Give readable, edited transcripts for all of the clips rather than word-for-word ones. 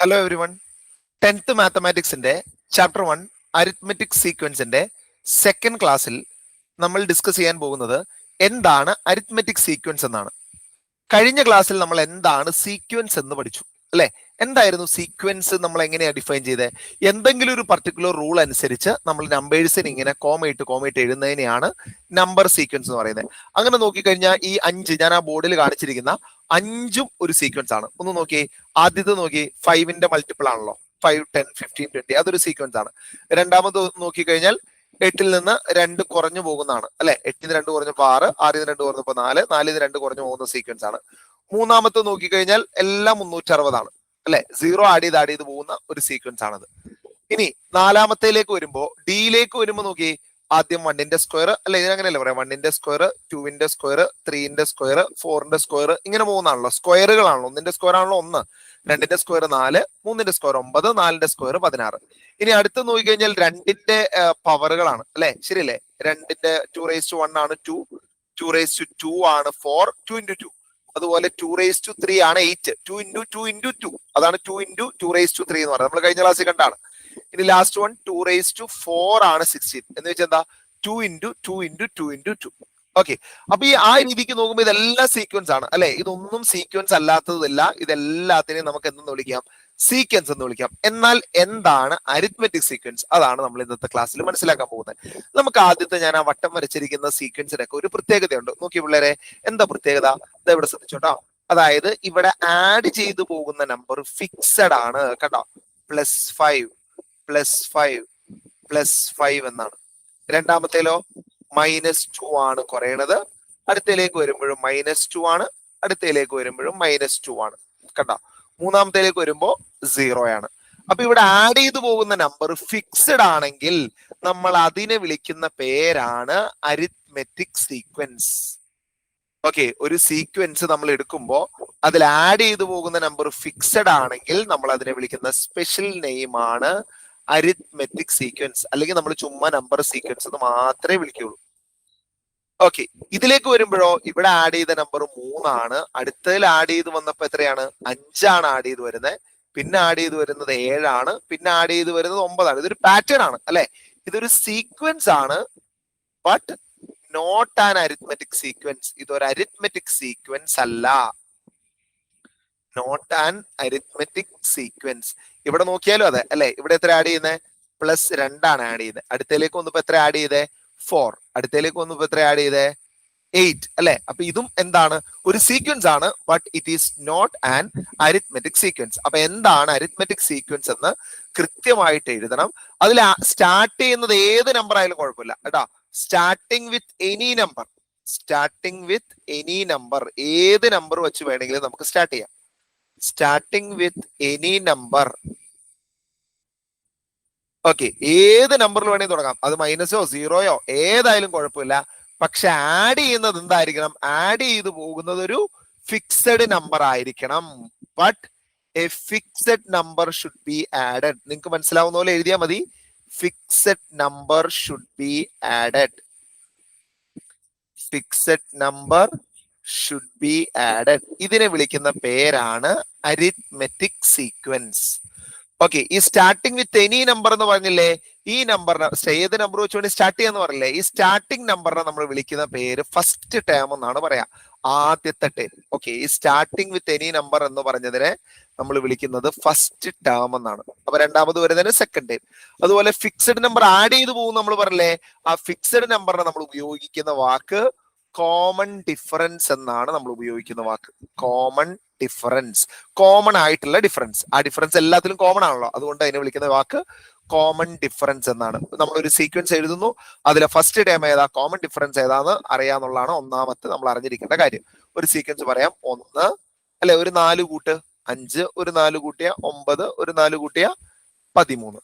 Hello everyone. 10th മാത്തമാറ്റിക്സിന്റെ chapter 1 arithmetic സീക്വൻസിന്റെ second ക്ലാസ്സിൽ നമ്മൾ ഡിസ്കസ് ചെയ്യാൻ പോകുന്നത് എന്താണ് അരിത്മെറ്റിക് സീക്വൻസ് എന്നാണ്. കഴിഞ്ഞ ക്ലാസ്സിൽ നമ്മൾ എന്താണ് സീക്വൻസ് എന്ന് പഠിച്ചു അല്ലെ? എന്തായിരുന്നു സീക്വൻസ്? നമ്മൾ എങ്ങനെയാണ് ഡിഫൈൻ ചെയ്തത്? എന്തെങ്കിലും ഒരു പർട്ടിക്കുലർ റൂൾ അനുസരിച്ച് നമ്മൾ നമ്പേഴ്സിന് ഇങ്ങനെ കോമയിട്ട് എഴുതുന്നതിനെയാണ് നമ്പർ സീക്വൻസ് എന്ന് പറയുന്നത്. അങ്ങനെ നോക്കിക്കഴിഞ്ഞാൽ ഈ 5 ഞാൻ ആ ബോർഡിൽ കാണിച്ചിരിക്കുന്ന 5ഉം ഒരു സീക്വൻസ് ആണ്. ഒന്ന് നോക്കി, ആദ്യത്തെ നോക്കി 5ന്റെ മൾട്ടിപ്പിൾ ആണല്ലോ, 5, 10, 15, 20, അതൊരു സീക്വൻസ് ആണ്. രണ്ടാമത് നോക്കിക്കഴിഞ്ഞാൽ 8ൽ നിന്ന് 2 കുറഞ്ഞു പോകുന്നതാണ് അല്ലെ? 8ന് 2 കുറഞ്ഞപ്പോ 6, 6ന് 2 കുറഞ്ഞപ്പോ 4, 4ന് 2 കുറഞ്ഞു പോകുന്ന സീക്വൻസ് ആണ്. മൂന്നാമത്തെ നോക്കിക്കഴിഞ്ഞാൽ എല്ലാം 360 ആണ് അല്ലെ? 0 ആഡ് ചെയ്ത് പോകുന്ന ഒരു സീക്വൻസ് ആണത്. ഇനി നാലാമത്തേലേക്ക് വരുമ്പോ ഡിയിലേക്ക് വരുമ്പോ നോക്കി, ആദ്യം 1ന്റെ സ്ക്വയർ അല്ലെ? ഇതിനങ്ങനെയല്ലേ പറയാം, 1ന്റെ സ്ക്വയർ, 2ന്റെ സ്ക്വയർ, 3ന്റെ സ്ക്വയർ, 4ന്റെ സ്ക്വയർ, ഇങ്ങനെ പോകുന്നതാണല്ലോ, സ്ക്വയറുകളാണല്ലോ. 1ന്റെ സ്ക്വയർ ആണല്ലോ 1, 2ന്റെ സ്ക്വയർ 4, 3ന്റെ സ്ക്വയർ 9, 4ന്റെ സ്ക്വയർ 16. ഇനി അടുത്ത് നോക്കിക്കഴിഞ്ഞാൽ 2ന്റെ പവറുകളാണ് അല്ലെ? ശരിയല്ലേ? 2ന്റെ 2^1 ആണ് 2, 2^2 ആണ് 4, 2 × 2. അതുപോലെ 2^3 ആണ് 8, 2 × 2 × 2, അതാണ് 2 × 2^3 എന്ന് പറയുന്നത്. നമ്മൾ കഴിഞ്ഞ ക്ലാസ്സിൽ കണ്ടാണ്. ഇനി ലാസ്റ്റ് വൺ 2^4 ആണ് 16 എന്ന് വെച്ചാൽ എന്താ? 2 × 2 × 2 × 2. ഓക്കെ, അപ്പൊ ഈ ആ രീതിക്ക് നോക്കുമ്പോൾ ഇതെല്ലാം സീക്വൻസ് ആണ് അല്ലെ? ഇതൊന്നും സീക്വൻസ് അല്ലാത്തതല്ല. ഇതെല്ലാത്തിനെയും നമുക്ക് എന്തെന്ന് വിളിക്കാം? സീക്വൻസ് എന്ന് വിളിക്കാം. എന്നാൽ എന്താണ് അരിത്മെറ്റിക് സീക്വൻസ്? അതാണ് നമ്മൾ ഇന്നത്തെ ക്ലാസ്സിൽ മനസ്സിലാക്കാൻ പോകുന്നത്. നമുക്ക് ആദ്യത്തെ ഞാൻ ആ വട്ടം വരച്ചിരിക്കുന്ന സീക്വൻസിനൊക്കെ ഒരു പ്രത്യേകതയുണ്ട്. നോക്കി പിള്ളേരെ, എന്താ പ്രത്യേകത? ഇത് ഇവിടെ ശ്രദ്ധിച്ചോട്ടോ. അതായത് ഇവിടെ ആഡ് ചെയ്തു പോകുന്ന നമ്പർ ഫിക്സഡ് ആണ് കേട്ടോ. +5 +5 +5 എന്നാണ്. രണ്ടാമത്തേലോ -2 ആണ് കുറയണത്. അടുത്തയിലേക്ക് വരുമ്പോഴും -2 ആണ്, അടുത്തയിലേക്ക് വരുമ്പോഴും -2 ആണ് കണ്ടോ. മൂന്നാമത്തേലേക്ക് വരുമ്പോ 0 ആണ്. അപ്പൊ ഇവിടെ ആഡ് ചെയ്തു പോകുന്ന നമ്പർ ഫിക്സഡ് ആണെങ്കിൽ നമ്മൾ അതിനെ വിളിക്കുന്ന പേരാണ് അരിത്മെറ്റിക് സീക്വൻസ്. ഓക്കെ, ഒരു സീക്വൻസ് നമ്മൾ എടുക്കുമ്പോൾ അതിൽ ആഡ് ചെയ്തു പോകുന്ന നമ്പർ ഫിക്സഡ് ആണെങ്കിൽ നമ്മൾ അതിനെ വിളിക്കുന്ന സ്പെഷ്യൽ നെയിം ആണ് അരിത്മെറ്റിക് സീക്വൻസ്. അല്ലെങ്കിൽ നമ്മൾ ചുമ്മാ നമ്പർ സീക്വൻസ് എന്ന് മാത്രമേ വിളിക്കുള്ളൂ. ഓക്കെ, ഇതിലേക്ക് വരുമ്പോഴോ ഇവിടെ ആഡ് ചെയ്ത നമ്പർ 3 ആണ്. അടുത്തതിൽ ആഡ് ചെയ്ത് വന്നപ്പോ എത്രയാണ്? 5 ആണ് ആഡ് ചെയ്ത് വരുന്നത്. പിന്നെ ആഡ് ചെയ്ത് വരുന്നത് 7 ആണ്. പിന്നെ ആഡ് ചെയ്ത് വരുന്നത് 9 ആണ്. ഇതൊരു പാറ്റേൺ ആണ് അല്ലെ? ഇതൊരു സീക്വൻസ് ആണ്, but not an arithmetic sequence. ഇതൊരു അരിത്മെറ്റിക് സീക്വൻസ് അല്ല. Not an arithmetic sequence. ഇവിടെ നോക്കിയാലും അതെ അല്ലെ? ഇവിടെ എത്ര ആഡ് ചെയ്യുന്നത്? +2 ആണ് ആഡ് ചെയ്യുന്നത്. അടുത്തയിലേക്ക് വന്നപ്പോ എത്ര ആഡ് ചെയ്തേ? 4. അടുത്തയിലേക്ക് വന്നപ്പോ എത്ര ആഡ് ചെയ്തേ? 8 അല്ലെ? അപ്പൊ ഇതും എന്താണ്? ഒരു സീക്വൻസ് ആണ്, but it is not an arithmetic sequence. അപ്പൊ എന്താണ് അരിത്മെറ്റിക് സീക്വൻസ് എന്ന് കൃത്യമായിട്ട് എഴുതണം. അതിൽ സ്റ്റാർട്ട് ചെയ്യുന്നത് ഏത് നമ്പർ ആയാലും കുഴപ്പമില്ല കേട്ടോ. Starting with any number, starting with any number, ഏത് നമ്പർ വെച്ച് വേണമെങ്കിലും നമുക്ക് സ്റ്റാർട്ട് ചെയ്യാം. Starting with any number. Okay, ഏത് നമ്പറിൽ വേണമെങ്കിൽ തുടങ്ങാം. അത് -ഓ 0യോ ഏതായാലും കുഴപ്പമില്ല. പക്ഷെ ആഡ് ചെയ്യുന്നത് എന്തായിരിക്കണം? ആഡ് ചെയ്തു പോകുന്നത് ഒരു ഫിക്സഡ് നമ്പർ ആയിരിക്കണം. But A fixed number should be added. നിങ്ങൾക്ക് മനസ്സിലാവുന്ന പോലെ എഴുതിയാൽ മതി. Fixed number should be added. Fixed number should be added. ഇതിനെ വിളിക്കുന്ന പേരാണ് അരിത്മെറ്റിക് സീക്വൻസ്. ഓക്കെ, ഈ സ്റ്റാർട്ടിങ് വിത്ത് എനി നമ്പർ എന്ന് പറഞ്ഞില്ലേ? ഈ നമ്പറിനെ ഏത് നമ്പർ വെച്ചുകൊണ്ട് സ്റ്റാർട്ട് ചെയ്യാന്ന് പറഞ്ഞില്ലേ? ഈ സ്റ്റാർട്ടിങ് നമ്പറിനെ നമ്മൾ വിളിക്കുന്ന പേര് ഫസ്റ്റ് ടേം എന്നാണ് പറയാ, ആദ്യത്തെ ടേം. ഓക്കെ, ഈ സ്റ്റാർട്ടിങ് വിത്ത് എനി നമ്പർ എന്ന് പറഞ്ഞതിനെ നമ്മൾ വിളിക്കുന്നത് ഫസ്റ്റ് ടേം എന്നാണ്. അപ്പൊ രണ്ടാമത് വരുന്നതിന് സെക്കൻഡ് ടേം. അതുപോലെ ഫിക്സഡ് നമ്പർ ആഡ് ചെയ്തു പോകും നമ്മൾ പറഞ്ഞില്ലേ? ആ ഫിക്സഡ് നമ്പറിനെ നമ്മൾ ഉപയോഗിക്കുന്ന വാക്ക് കോമൺ ഡിഫറൻസ് എന്നാണ് നമ്മൾ ഉപയോഗിക്കുന്ന വാക്ക്. കോമൺ ഡിഫറൻസ്, കോമൺ ആയിട്ടുള്ള ഡിഫറൻസ്. ആ ഡിഫറൻസ് എല്ലാത്തിലും കോമൺ ആണല്ലോ, അതുകൊണ്ട് അതിനെ വിളിക്കുന്ന വാക്ക് കോമൺ ഡിഫറൻസ് എന്നാണ്. നമ്മൾ ഒരു സീക്വൻസ് എഴുതുന്നു, അതിലെ ഫസ്റ്റ് ടേം ഏതാ, കോമൺ ഡിഫറൻസ് ഏതാന്ന് അറിയാന്നുള്ളതാണ് ഒന്നാമത്തെ നമ്മൾ അറിഞ്ഞിരിക്കേണ്ട കാര്യം. ഒരു സീക്വൻസ് പറയാം. 1 അല്ലെ, ഒരു 4 കൂട്ട് 5, ഒരു 4 കൂട്ടിയ 9, ഒരു 4 കൂട്ടിയ 13.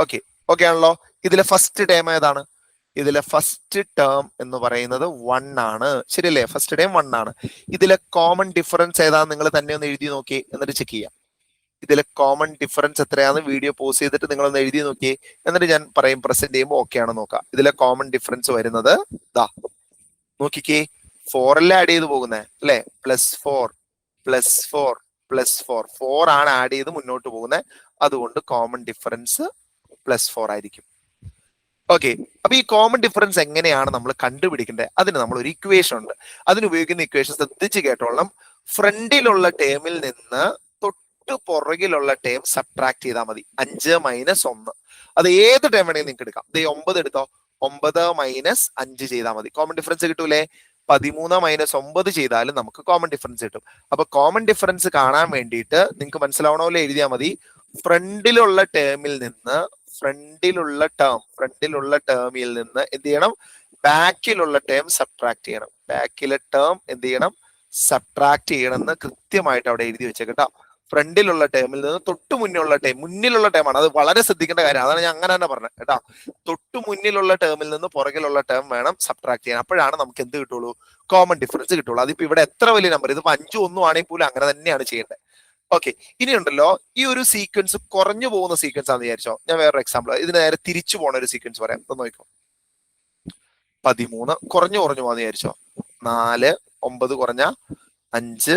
ഓക്കെ, ഓക്കെ ആണല്ലോ. ഇതിലെ ഫസ്റ്റ് ടേം ഏതാണ്? ഇതിലെ ഫസ്റ്റ് ടേം എന്ന് പറയുന്നത് 1 ആണ്. ശരിയല്ലേ? ഫസ്റ്റ് ടേം 1 ആണ്. ഇതിലെ കോമൺ ഡിഫറൻസ് ഏതാന്ന് നിങ്ങൾ തന്നെ ഒന്ന് എഴുതി നോക്കി, എന്നിട്ട് ചെക്ക് ചെയ്യാം. ഇതിലെ കോമൺ ഡിഫറൻസ് എത്രയാന്ന് വീഡിയോ പോസ് ചെയ്തിട്ട് നിങ്ങളൊന്ന് എഴുതി നോക്കി, എന്നിട്ട് ഞാൻ പറയും പ്രസന്റ് ചെയ്യുമ്പോൾ ഓക്കെ ആണെന്ന് നോക്കാം. ഇതിലെ കോമൺ ഡിഫറൻസ് വരുന്നത് ദാ നോക്കിക്കേ, 4 അല്ലേ ആഡ് ചെയ്ത് പോകുന്നേ അല്ലെ? +4 +4 +4 ആണ് ആഡ് ചെയ്ത് മുന്നോട്ട് പോകുന്നത്. അതുകൊണ്ട് കോമൺ ഡിഫറൻസ് +4 ആയിരിക്കും. ഓക്കെ, അപ്പൊ ഈ കോമൺ ഡിഫറൻസ് എങ്ങനെയാണ് നമ്മൾ കണ്ടുപിടിക്കേണ്ടത്? അതിന് നമ്മൾ ഒരു ഇക്വേഷൻ ഉണ്ട്. അതിന് ഉപയോഗിക്കുന്ന ഇക്വേഷൻ ശ്രദ്ധിച്ച് കേട്ടോളണം. ഫ്രണ്ടിലുള്ള ടേമിൽ നിന്ന് തൊട്ട് പുറകിലുള്ള ടേം സബ്ട്രാക്ട് ചെയ്താൽ മതി. 5 - 1. അത് ഏത് ടേം വേണമെങ്കിൽ നിങ്ങൾക്ക് എടുക്കാം. 9 എടുത്തോ, 9 - 5 ചെയ്താൽ മതി. കോമൺ ഡിഫറൻസ് കിട്ടൂലേ? 13 - 9 ചെയ്താലും നമുക്ക് കോമൺ ഡിഫറൻസ് കിട്ടും. അപ്പൊ കോമൺ ഡിഫറൻസ് കാണാൻ വേണ്ടിയിട്ട് നിങ്ങൾക്ക് മനസ്സിലാവണമല്ലോ, എഴുതിയാൽ മതി. ഫ്രണ്ടിലുള്ള ടേമിൽ നിന്ന് ഫ്രണ്ടിലുള്ള ടേമിൽ നിന്ന് എന്ത് ചെയ്യണം? ബാക്കിലുള്ള ടേം സബ്ട്രാക്ട് ചെയ്യണം. ബാക്കിലെ ടേം എന്ത് ചെയ്യണം? സബ്ട്രാക്ട് ചെയ്യണം എന്ന് കൃത്യമായിട്ട് അവിടെ എഴുതി വെച്ചേക്കട്ടോ. ഫ്രണ്ടിലുള്ള ടേമിൽ നിന്ന് തൊട്ട് മുന്നിലുള്ള ടേമാണ്. അത് വളരെ ശ്രദ്ധിക്കേണ്ട കാര്യം. അതാണ് ഞാൻ അങ്ങനെ തന്നെ പറഞ്ഞത് കേട്ടോ. തൊട്ട് മുന്നിലുള്ള ടേമിൽ നിന്ന് പുറകിലുള്ള ടേം വേണം സബ്ട്രാക്ട് ചെയ്യാൻ. അപ്പോഴാണ് നമുക്ക് എന്ത് കിട്ടുള്ളൂ? കോമൺ ഡിഫറൻസ് കിട്ടുള്ളൂ. അതിപ്പോ ഇവിടെ എത്ര വലിയ നമ്പർ, ഇതിപ്പോ 5 1 ആണെങ്കിൽ പോലും അങ്ങനെ തന്നെയാണ് ചെയ്യേണ്ടത്. ഓക്കെ, ഇനി ഉണ്ടല്ലോ ഈ ഒരു സീക്വൻസ് കുറഞ്ഞു പോകുന്ന സീക്വൻസ് ആണെന്ന് വിചാരിച്ചോ. ഞാൻ വേറൊരു എക്സാമ്പിൾ, ഇതിന് നേരെ തിരിച്ചു പോണ ഒരു സീക്വൻസ് പറയാം. നോക്കോ, 13 കുറഞ്ഞു പോകുന്ന വിചാരിച്ചോ. 4 9 കുറഞ്ഞ 5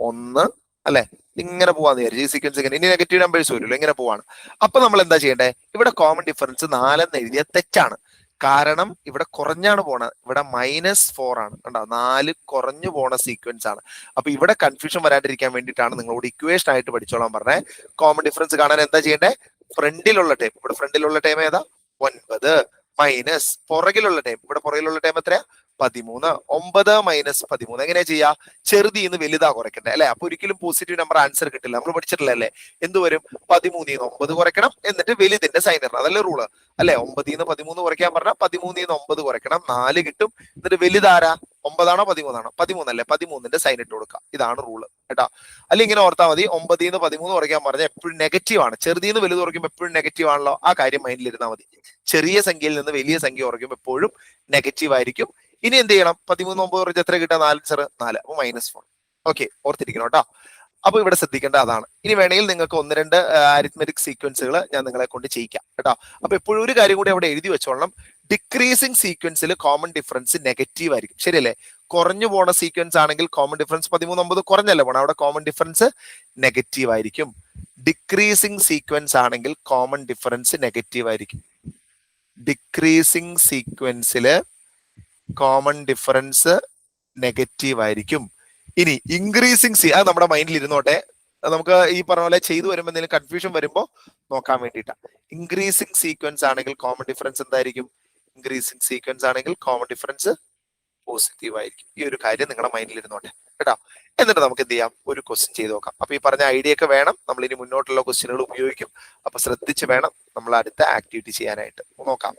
1 അല്ലെ, ഇങ്ങനെ പോവാന്ന് വിചാരിച്ചു. ഈ സീക്വൻസ് ഇങ്ങനെ, ഇനി നെഗറ്റീവ് നമ്പേഴ്സ് വരുമല്ലോ, ഇങ്ങനെ പോവാണ്. അപ്പൊ നമ്മൾ എന്താ ചെയ്യേണ്ടേ? ഇവിടെ കോമൺ ഡിഫറൻസ് 4 എന്ന് എഴുതിയ തെറ്റാണ്. കാരണം ഇവിടെ കുറഞ്ഞാണ് പോണത്. ഇവിടെ -4 ആണ്. കണ്ടോ, 4 കുറഞ്ഞു പോണ സീക്വൻസ് ആണ്. അപ്പൊ ഇവിടെ കൺഫ്യൂഷൻ വരാണ്ടിരിക്കാൻ വേണ്ടിയിട്ടാണ് നിങ്ങളോട് ഇക്വേഷൻ ആയിട്ട് പഠിച്ചോളാൻ പറഞ്ഞത്. കോമൺ ഡിഫറൻസ് കാണാൻ എന്താ ചെയ്യേണ്ടേ? ഫ്രണ്ടിലുള്ള ടൈം, ഇവിടെ ഫ്രണ്ടിലുള്ള ടൈം ഏതാ? 9 മൈനസ് പുറകിലുള്ള ടൈം, ഇവിടെ പുറകിലുള്ള ടൈം എത്രയാ? 13. 9 - 13 എങ്ങനെയാ ചെയ്യാ? ചെറുതിന്ന് വലുതാ കുറയ്ക്കണ്ടേ അല്ലെ? അപ്പൊ ഒരിക്കലും പോസിറ്റീവ് നമ്പർ ആൻസർ കിട്ടില്ല. നമ്മൾ പഠിച്ചിട്ടില്ലല്ലേ? എന്ത് വരും? 13 - 9 കുറയ്ക്കണം, എന്നിട്ട് വലുതിന്റെ സൈൻ ഇടണം. അതല്ലേ റൂള് അല്ലെ? 9 - 13 കുറയ്ക്കാൻ പറഞ്ഞാൽ 13 - 9 കുറയ്ക്കണം, 4 കിട്ടും. എന്നിട്ട് വലുതാരാ? 9 ആണോ 13 ആണോ? 13 അല്ലേ? 13ന്റെ സൈൻ ഇട്ട് കൊടുക്കാം. ഇതാണ് റൂള് കേട്ടോ. അല്ലെങ്കിൽ ഇങ്ങനെ ഓർത്താൽ മതി, 9 - 13 കുറയ്ക്കാൻ പറഞ്ഞാൽ എപ്പോഴും നെഗറ്റീവ് ആണ്. ചെറുതിന്ന് വലുത് കുറയ്ക്കുമ്പോൾ എപ്പോഴും നെഗറ്റീവ് ആണല്ലോ. ആ കാര്യം മൈൻഡിൽ ഇരുന്നാൽ മതി. ചെറിയ സംഖ്യയിൽ നിന്ന് വലിയ സംഖ്യ കുറയ്ക്കുമ്പോൾ എപ്പോഴും നെഗറ്റീവ് ആയിരിക്കും. ഇനി എന്ത് ചെയ്യണം? 13 9 കുറച്ച് എത്ര കിട്ടാ? 4 4, അപ്പൊ -4. ഓക്കെ, ഓർത്തിരിക്കണം കേട്ടോ. അപ്പൊ ഇവിടെ ശ്രദ്ധിക്കേണ്ട അതാണ്. ഇനി വേണമെങ്കിൽ നിങ്ങൾക്ക് 1 2 അരിത്മെറ്റിക് സീക്വൻസുകൾ ഞാൻ നിങ്ങളെ കൊണ്ട് ചെയ്യിക്കാം കേട്ടോ. അപ്പൊ എപ്പോഴും ഒരു കാര്യം കൂടി അവിടെ എഴുതി വെച്ചോളണം. ഡിക്രീസിങ് സീക്വൻസിൽ കോമൺ ഡിഫറൻസ് നെഗറ്റീവ് ആയിരിക്കും. ശരിയല്ലേ? കുറഞ്ഞു പോണ സീക്വൻസ് ആണെങ്കിൽ കോമൺ ഡിഫറൻസ് 13 9 കുറഞ്ഞല്ലേ പോണം, അവിടെ കോമൺ ഡിഫറൻസ് നെഗറ്റീവ് ആയിരിക്കും. ഡിക്രീസിങ് സീക്വൻസ് ആണെങ്കിൽ കോമൺ ഡിഫറൻസ് നെഗറ്റീവ് ആയിരിക്കും. ഡിക്രീസിങ് സീക്വൻസില് കോമൺ ഡിഫറൻസ് നെഗറ്റീവ് ആയിരിക്കും. ഇനി ഇൻക്രീസിങ് അത് നമ്മുടെ മൈൻഡിൽ ഇരുന്നോട്ടെ. നമുക്ക് ഈ പറഞ്ഞ പോലെ ചെയ്തു വരുമ്പോൾ എന്തെങ്കിലും കൺഫ്യൂഷൻ വരുമ്പോൾ നോക്കാൻ വേണ്ടിയിട്ടാണ്. ഇൻക്രീസിങ് സീക്വൻസ് ആണെങ്കിൽ കോമൺ ഡിഫറൻസ് എന്തായിരിക്കും? ഇൻക്രീസിങ് സീക്വൻസ് ആണെങ്കിൽ കോമൺ ഡിഫറൻസ് പോസിറ്റീവ് ആയിരിക്കും. ഈ ഒരു കാര്യം നിങ്ങളുടെ മൈൻഡിൽ ഇരുന്നോട്ടെ കേട്ടോ. എന്നിട്ട് നമുക്ക് എന്ത് ചെയ്യാം? ഒരു ക്വസ്റ്റ്യൻ ചെയ്ത് നോക്കാം. അപ്പൊ ഈ പറഞ്ഞ ഐഡിയ ഒക്കെ വേണം. നമ്മൾ ഇനി മുന്നോട്ടുള്ള ക്വസ്റ്റ്യനുകൾ ഉപയോഗിക്കും. അപ്പൊ ശ്രദ്ധിച്ച് വേണം നമ്മൾ അടുത്ത ആക്ടിവിറ്റി ചെയ്യാനായിട്ട്. നോക്കാം.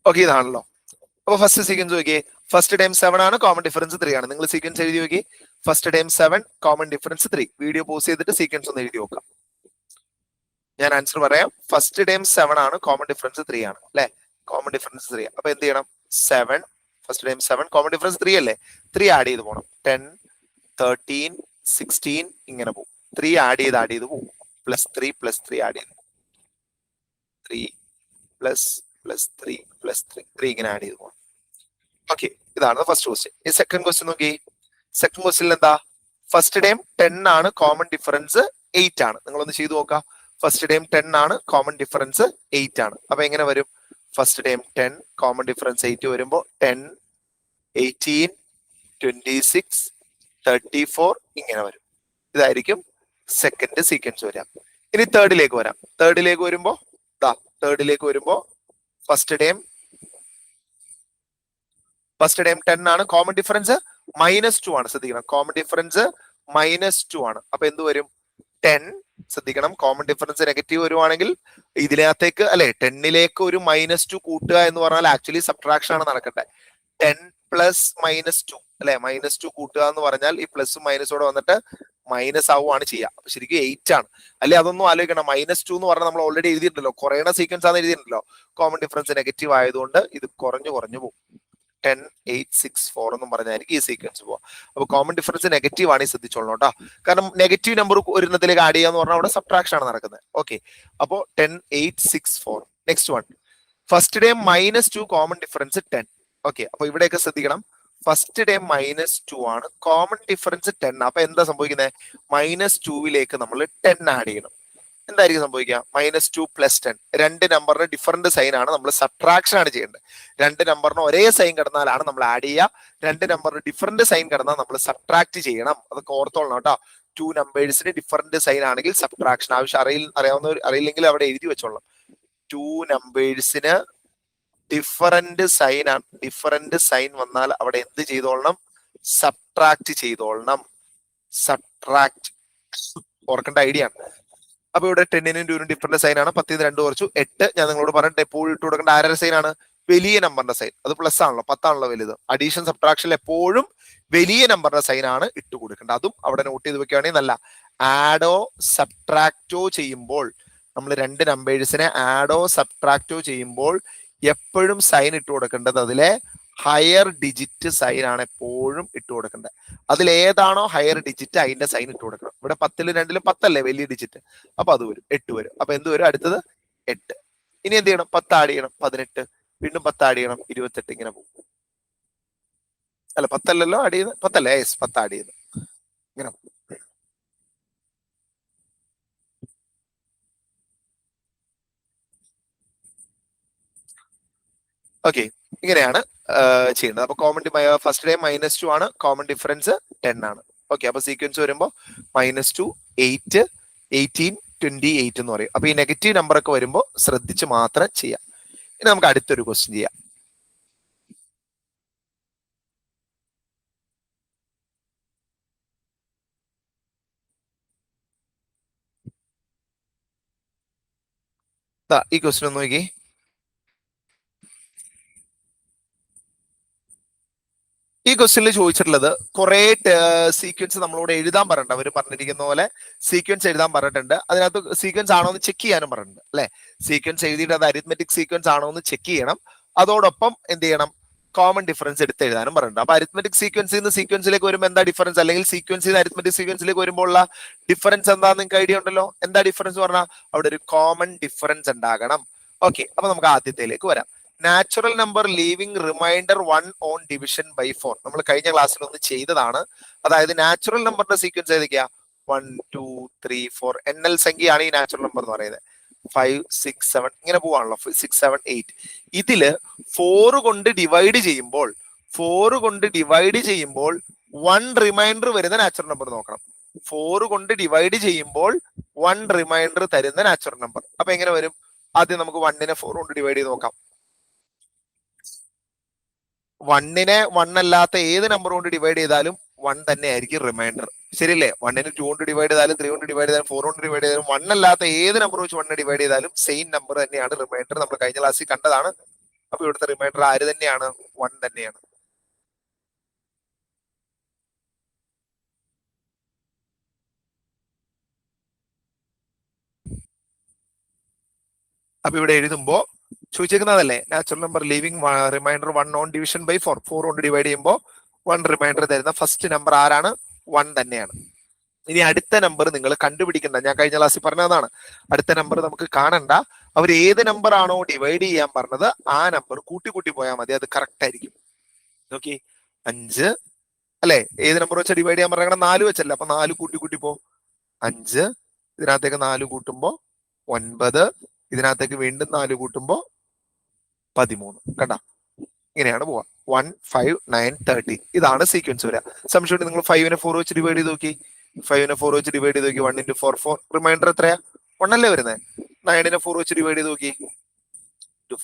ഓക്കെ, ഇതാണല്ലോ. അപ്പൊ ഫസ്റ്റ് സീക്വൻസ് നോക്കിയേ. ഫസ്റ്റ് ടൈം 7 ആണ്, കോമൺ ഡിഫറൻസ് 3 ആണ്. നിങ്ങൾ സീക്വൻസ് എഴുതി നോക്കി. First time 7, common difference 3. Video pause ചെയ്തിട്ട് സീക്വൻസ് ഒന്ന് എഴുതി നോക്കാം. ഞാൻ ആൻസർ പറയാം. ഫസ്റ്റ് ടൈം 7 ആണ്, കോമൺ ഡിഫറൻസ് 3 ആണ് അല്ലെ? Common difference 3. അപ്പൊ എന്ത് ചെയ്യണം? 7 ഫസ്റ്റ് ടൈം 7, കോമൺ ഡിഫറൻസ് 3 അല്ലേ? 3 ആഡ് ചെയ്ത് പോകണം. 10 13 16 ഇങ്ങനെ പോകും. 3 ആഡ് ചെയ്ത് പോകും. +3 ആഡ് ചെയ്ത് 3 +3 ഇങ്ങനെ ആഡ് ചെയ്ത് പോകണം. ഓക്കെ, ഇതാണ് ഫസ്റ്റ് ക്വസ്റ്റ്യൻ. ഈ സെക്കൻഡ് ക്വസ്റ്റ്യൻ നോക്കി. സെക്കൻഡ് ക്വസ്റ്റ്യൻ എന്താ? ഫസ്റ്റ് ടൈം 10 ആണ്, കോമൺ ഡിഫറൻസ് 8 ആണ്. നിങ്ങളൊന്ന് ചെയ്തു നോക്കാം. ഫസ്റ്റ് ടൈം 10 ആണ്, കോമൺ ഡിഫറൻസ് 8 ആണ്. അപ്പൊ എങ്ങനെ വരും? ഫസ്റ്റ് ടൈം 10, കോമൺ ഡിഫറൻസ് 8 വരുമ്പോൾ 10 18 26 34 ഇങ്ങനെ വരും. ഇതായിരിക്കും സെക്കൻഡ് സീക്വൻസ് വരാം. ഇനി തേർഡിലേക്ക് വരാം. തേർഡിലേക്ക് വരുമ്പോ ഫസ്റ്റ് ടൈം 10 ആണ്, കോമൺ ഡിഫറൻസ് -2 ആണ്. ശ്രദ്ധിക്കണം, കോമൺ ഡിഫറൻസ് -2 ആണ്. അപ്പൊ എന്ത് വരും? 10 ശ്രദ്ധിക്കണം, കോമൺ ഡിഫറൻസ് നെഗറ്റീവ് വരുവാണെങ്കിൽ ഇതിനകത്തേക്ക് അല്ലെ 10ലേക്ക് ഒരു -2 കൂട്ടുക എന്ന് പറഞ്ഞാൽ ആക്ച്വലി സബ്ട്രാക്ഷൻ ആണ് നടക്കട്ടെ. 10 + -2 അല്ലെ? -2 കൂട്ടുക എന്ന് പറഞ്ഞാൽ ഈ പ്ലസും മൈനസോടെ വന്നിട്ട് മൈനസ് ആവുകയാണ് ചെയ്യുക. അപ്പൊ ശരിക്കും 8 ആണ്. അല്ലെ അതൊന്നും ആലോചിക്കണം. -2 എന്ന് പറഞ്ഞാൽ നമ്മൾ ഓൾറെഡി എഴുതിയിട്ടുണ്ടല്ലോ, കുറയണ സീക്വൻസ് ആണ് എഴുതിയിട്ടുണ്ടല്ലോ. കോമൺ ഡിഫറൻസ് നെഗറ്റീവ് ആയതുകൊണ്ട് ഇത് കുറഞ്ഞു പോകും. 10 8 6 4 എന്നും പറഞ്ഞായിരിക്കും ഈ സീക്വൻസ് പോവാം. അപ്പൊ കോമൺ ഡിഫറൻസ് നെഗറ്റീവ് ആണ്, ശ്രദ്ധിച്ചോളണം കേട്ടോ. കാരണം നെഗറ്റീവ് നമ്പർ ഒരെണ്ണത്തിലേക്ക് ആഡ് ചെയ്യാന്ന് പറഞ്ഞാൽ അവിടെ സബ്ട്രാക്ഷൻ ആണ് നടക്കുന്നത്. ഓക്കെ, അപ്പോ 10 8 6 4. Next one, first day -2 common difference 10. Okay, അപ്പൊ ഇവിടെയൊക്കെ ശ്രദ്ധിക്കണം. ഫസ്റ്റ് ഡേ -2 ആണ്, കോമൺ ഡിഫറൻസ് 10. അപ്പൊ എന്താ സംഭവിക്കുന്നത്? -2ലേക്ക് നമ്മൾ 10 ആഡ് ചെയ്യണം. എന്തായിരിക്കും സംഭവിക്കുക? -2 + 10. രണ്ട് നമ്പറിന് ഡിഫറന്റ് സൈൻ ആണ്, നമ്മൾ സബ്ട്രാക്ഷൻ ആണ് ചെയ്യേണ്ടത്. രണ്ട് നമ്പറിന് ഒരേ സൈൻ കിടന്നാലാണ് നമ്മൾ ആഡ് ചെയ്യുക. രണ്ട് നമ്പറിന് ഡിഫറന്റ് സൈൻ കിടന്നാൽ നമ്മൾ സബ്ട്രാക്ട് ചെയ്യണം. അതൊക്കെ ഓർത്തോളണം കേട്ടോ. 2 നമ്പേഴ്സിന് ഡിഫറന്റ് സൈൻ ആണെങ്കിൽ സബ്ട്രാക്ഷൻ ആവശ്യം. അറിയില്ലെങ്കിൽ അവിടെ എഴുതി വെച്ചോളാം. 2 നമ്പേഴ്സിന് ഡിഫറന്റ് സൈൻ ആണ്, ഡിഫറന്റ് സൈൻ വന്നാൽ അവിടെ എന്ത് ചെയ്തോളണം? സബ്ട്രാക്ട് ചെയ്തോളണം. സബ്ട്രാക്ട് ഓർക്കേണ്ട ഐഡിയ ആണ്. അപ്പൊ ഇവിടെ 10നും 2നും ഡിഫറന്റ് സൈൻ ആണ്. 10ന് 2 കുറച്ചു 8. ഞാൻ നിങ്ങളോട് പറഞ്ഞിട്ട് എപ്പോഴും ഇട്ട് കൊടുക്കേണ്ട ആരുടെ സൈൻ ആണ്? വലിയ നമ്പറിന്റെ സൈൻ. അത് പ്ലസ് ആണല്ലോ, 10 ആണല്ലോ വലുത്. അഡീഷൻ സബ്ട്രാക്ഷനിൽ എപ്പോഴും വലിയ നമ്പറിന്റെ സൈൻ ആണ് ഇട്ട് കൊടുക്കേണ്ടത്. അതും അവിടെ നോട്ട് ചെയ്ത് വെക്കുകയാണെങ്കിൽ നല്ല. ആഡോ സബ്ട്രാക്റ്റോ ചെയ്യുമ്പോൾ, നമ്മൾ രണ്ട് നമ്പേഴ്സിനെ ആഡോ സബ്ട്രാക്റ്റോ ചെയ്യുമ്പോൾ എപ്പോഴും സൈൻ ഇട്ട് കൊടുക്കേണ്ടത് അതിലെ ഹയർ ഡിജിറ്റ് സൈൻ ആണ് എപ്പോഴും ഇട്ട് കൊടുക്കേണ്ടത്. അതിൽ ഏതാണോ ഹയർ ഡിജിറ്റ് അതിന്റെ സൈൻ ഇട്ട് കൊടുക്കണം. ഇവിടെ 10ലും 2ലും 10 അല്ലേ വലിയ ഡിജിറ്റ്, അപ്പൊ അത് വരും 8 വരും. അപ്പൊ എന്ത് വരും? അടുത്തത് 8. ഇനി എന്ത് ചെയ്യണം? 10 ആഡ് ചെയ്യണം, 18. വീണ്ടും 10 ആഡ് ചെയ്യണം, 28. ഇങ്ങനെ പോകും. അല്ല 10 അല്ലല്ലോ ആഡ് ചെയ്യുന്നത്, 10 അല്ലേ? 10 ആഡ് ചെയ്യുന്നത് ഇങ്ങനെ. ഓക്കെ, ഇങ്ങനെയാണ് ചെയ്യുന്നത്. അപ്പൊ കോമൺ ഫസ്റ്റ് ഡേ -2 ആണ്, കോമൺ ഡിഫറൻസ് 10 ആണ്. ഓക്കെ, അപ്പൊ സീക്വൻസ് വരുമ്പോൾ -2 8 18 28 എന്ന് പറയും. അപ്പൊ ഈ നെഗറ്റീവ് നമ്പർ ഒക്കെ വരുമ്പോൾ ശ്രദ്ധിച്ച് മാത്രം ചെയ്യാം. ഇനി നമുക്ക് അടുത്തൊരു ക്വസ്റ്റ്യൻ ചെയ്യാം. ഈ ക്വസ്റ്റ്യൻ ഒന്ന് നോക്കി. ഈ ക്വസ്റ്റ്യനിൽ ചോദിച്ചിട്ടുള്ളത് കുറെ സീക്വൻസ് നമ്മളോട് എഴുതാൻ പറഞ്ഞിട്ടുണ്ട്. അവർ പറഞ്ഞിരിക്കുന്ന പോലെ സീക്വൻസ് എഴുതാൻ പറഞ്ഞിട്ടുണ്ട്. അതിനകത്ത് സീക്വൻസ് ആണോ എന്ന് ചെക്ക് ചെയ്യാനും പറഞ്ഞിട്ടുണ്ട് അല്ലെ. സീക്വൻസ് എഴുതിയിട്ട് അത് അരിത്മെറ്റിക് സീക്വൻസ് ആണോ എന്ന് ചെക്ക് ചെയ്യണം. അതോടൊപ്പം എന്ത് ചെയ്യണം? കോമൺ ഡിഫറൻസ് എടുത്ത് എഴുതാനും പറഞ്ഞിട്ടുണ്ട്. അപ്പൊ അരിത്മെറ്റിക് സീക്വൻസിൽ നിന്ന് സീക്വൻസിലേക്ക് വരുമ്പോൾ എന്താ ഡിഫറൻസ്, അല്ലെങ്കിൽ സീക്വൻസിൽ നിന്ന് അരിത്മെറ്റിക് സീക്വൻസിലേക്ക് വരുമ്പോൾ ഉള്ള ഡിഫറൻസ് എന്താന്ന് നിങ്ങൾക്ക് ഐഡിയ ഉണ്ടല്ലോ. എന്താ ഡിഫറൻസ് പറഞ്ഞാൽ അവിടെ ഒരു കോമൺ ഡിഫറൻസ് ഉണ്ടാകണം. ഓക്കെ, അപ്പൊ നമുക്ക് ആദ്യത്തേലേക്ക് വരാം. Natural number leaving remainder 1 on division by 4. നമ്മൾ കഴിഞ്ഞ ക്ലാസ്സിൽ ഒന്ന് ചെയ്തതാണ്. അതായത് നാച്ചുറൽ നമ്പറിന്റെ സീക്വൻസ് ഏതൊക്കെയാ? 1 2 3 4. എണ്ണൽ സംഖ്യയാണ് ഈ നാച്ചുറൽ നമ്പർ എന്ന് പറയുന്നത്. 5 6 7 ഇങ്ങനെ പോവാണല്ലോ. 6 7 8. ഇതില് 4 കൊണ്ട് ഡിവൈഡ് ചെയ്യുമ്പോൾ 1 റിമൈൻഡർ വരുന്ന നാച്ചുറൽ നമ്പർ നോക്കണം. 4 കൊണ്ട് ഡിവൈഡ് ചെയ്യുമ്പോൾ 1 റിമൈൻഡർ തരുന്ന നാച്ചുറൽ നമ്പർ. അപ്പൊ എങ്ങനെ വരും? ആദ്യം നമുക്ക് 1നെ 4 കൊണ്ട് ഡിവൈഡ് ചെയ്ത് നോക്കാം. 1നെ 1 അല്ലാത്ത ഏത് നമ്പർ കൊണ്ട് ഡിവൈഡ് ചെയ്താലും 1 തന്നെ ആയിരിക്കും റിമൈൻഡർ. ശരിയല്ലേ? 1നെ 2 കൊണ്ട് ഡിവൈഡ് ചെയ്താലും 3 കൊണ്ട് ഡിവൈഡ് ചെയ്താലും 4 കൊണ്ട് ഡിവൈഡ് ചെയ്താലും 1 അല്ലാത്ത ഏത് നമ്പർ വെച്ച് 1നെ ഡിവൈഡ് ചെയ്താലും സെയിം നമ്പർ തന്നെയാണ് റിമൈൻഡർ. നമ്മൾ കഴിഞ്ഞ ക്ലാസ്സിൽ കണ്ടതാണ്. അപ്പൊ ഇവിടുത്തെ റിമൈൻഡർ ആര് തന്നെയാണ്? 1 തന്നെയാണ്. അപ്പൊ ഇവിടെ എഴുതുമ്പോ ചോദിച്ചേക്കുന്നതല്ലേ natural number leaving remainder 1 on division by 4. 4 കൊണ്ട് ഡിവൈഡ് ചെയ്യുമ്പോൾ 1 റിമൈൻഡർ തരുന്ന ഫസ്റ്റ് നമ്പർ ആരാണ്? 1 തന്നെയാണ്. ഇനി അടുത്ത നമ്പർ നിങ്ങൾ കണ്ടുപിടിക്കണ്ട, ഞാൻ കഴിഞ്ഞ ക്ലാസ്സിൽ പറഞ്ഞതാണ്. അടുത്ത നമ്പർ നമുക്ക് കാണണ്ട. അവർ ഏത് നമ്പർ ആണോ ഡിവൈഡ് ചെയ്യാൻ പറഞ്ഞത് ആ നമ്പർ കൂട്ടി പോയാൽ മതി, അത് കറക്റ്റ് ആയിരിക്കും. നോക്കി, 5 അല്ലെ, ഏത് നമ്പർ വെച്ചാൽ ഡിവൈഡ് ചെയ്യാൻ പറഞ്ഞ 4 വെച്ചല്ലേ. അപ്പൊ 4 കൂട്ടി പോ. 5 ഇതിനകത്തേക്ക് 4 കൂട്ടുമ്പോ 9, ഇതിനകത്തേക്ക് വീണ്ടും 4 കൂട്ടുമ്പോ 13. കണ്ട, ഇങ്ങനെയാണ് പോവാ. 1 5 9 30. ഇതാണ് സീക്വൻസ് വരിക. സംശയം നിങ്ങൾ 5നെ 4 വെച്ച് ഡിവൈഡ് ചെയ്ത് നോക്കി. 5നെ 4 വെച്ച് ഡിവൈഡ് ചെയ്ത് നോക്കി. 1 × 4 4. റിമൈൻഡർ എത്രയാ? 1 അല്ലേ വരുന്നത്. 9നെ 4 വെച്ച് ഡിവൈഡ് ചെയ്ത് നോക്കി.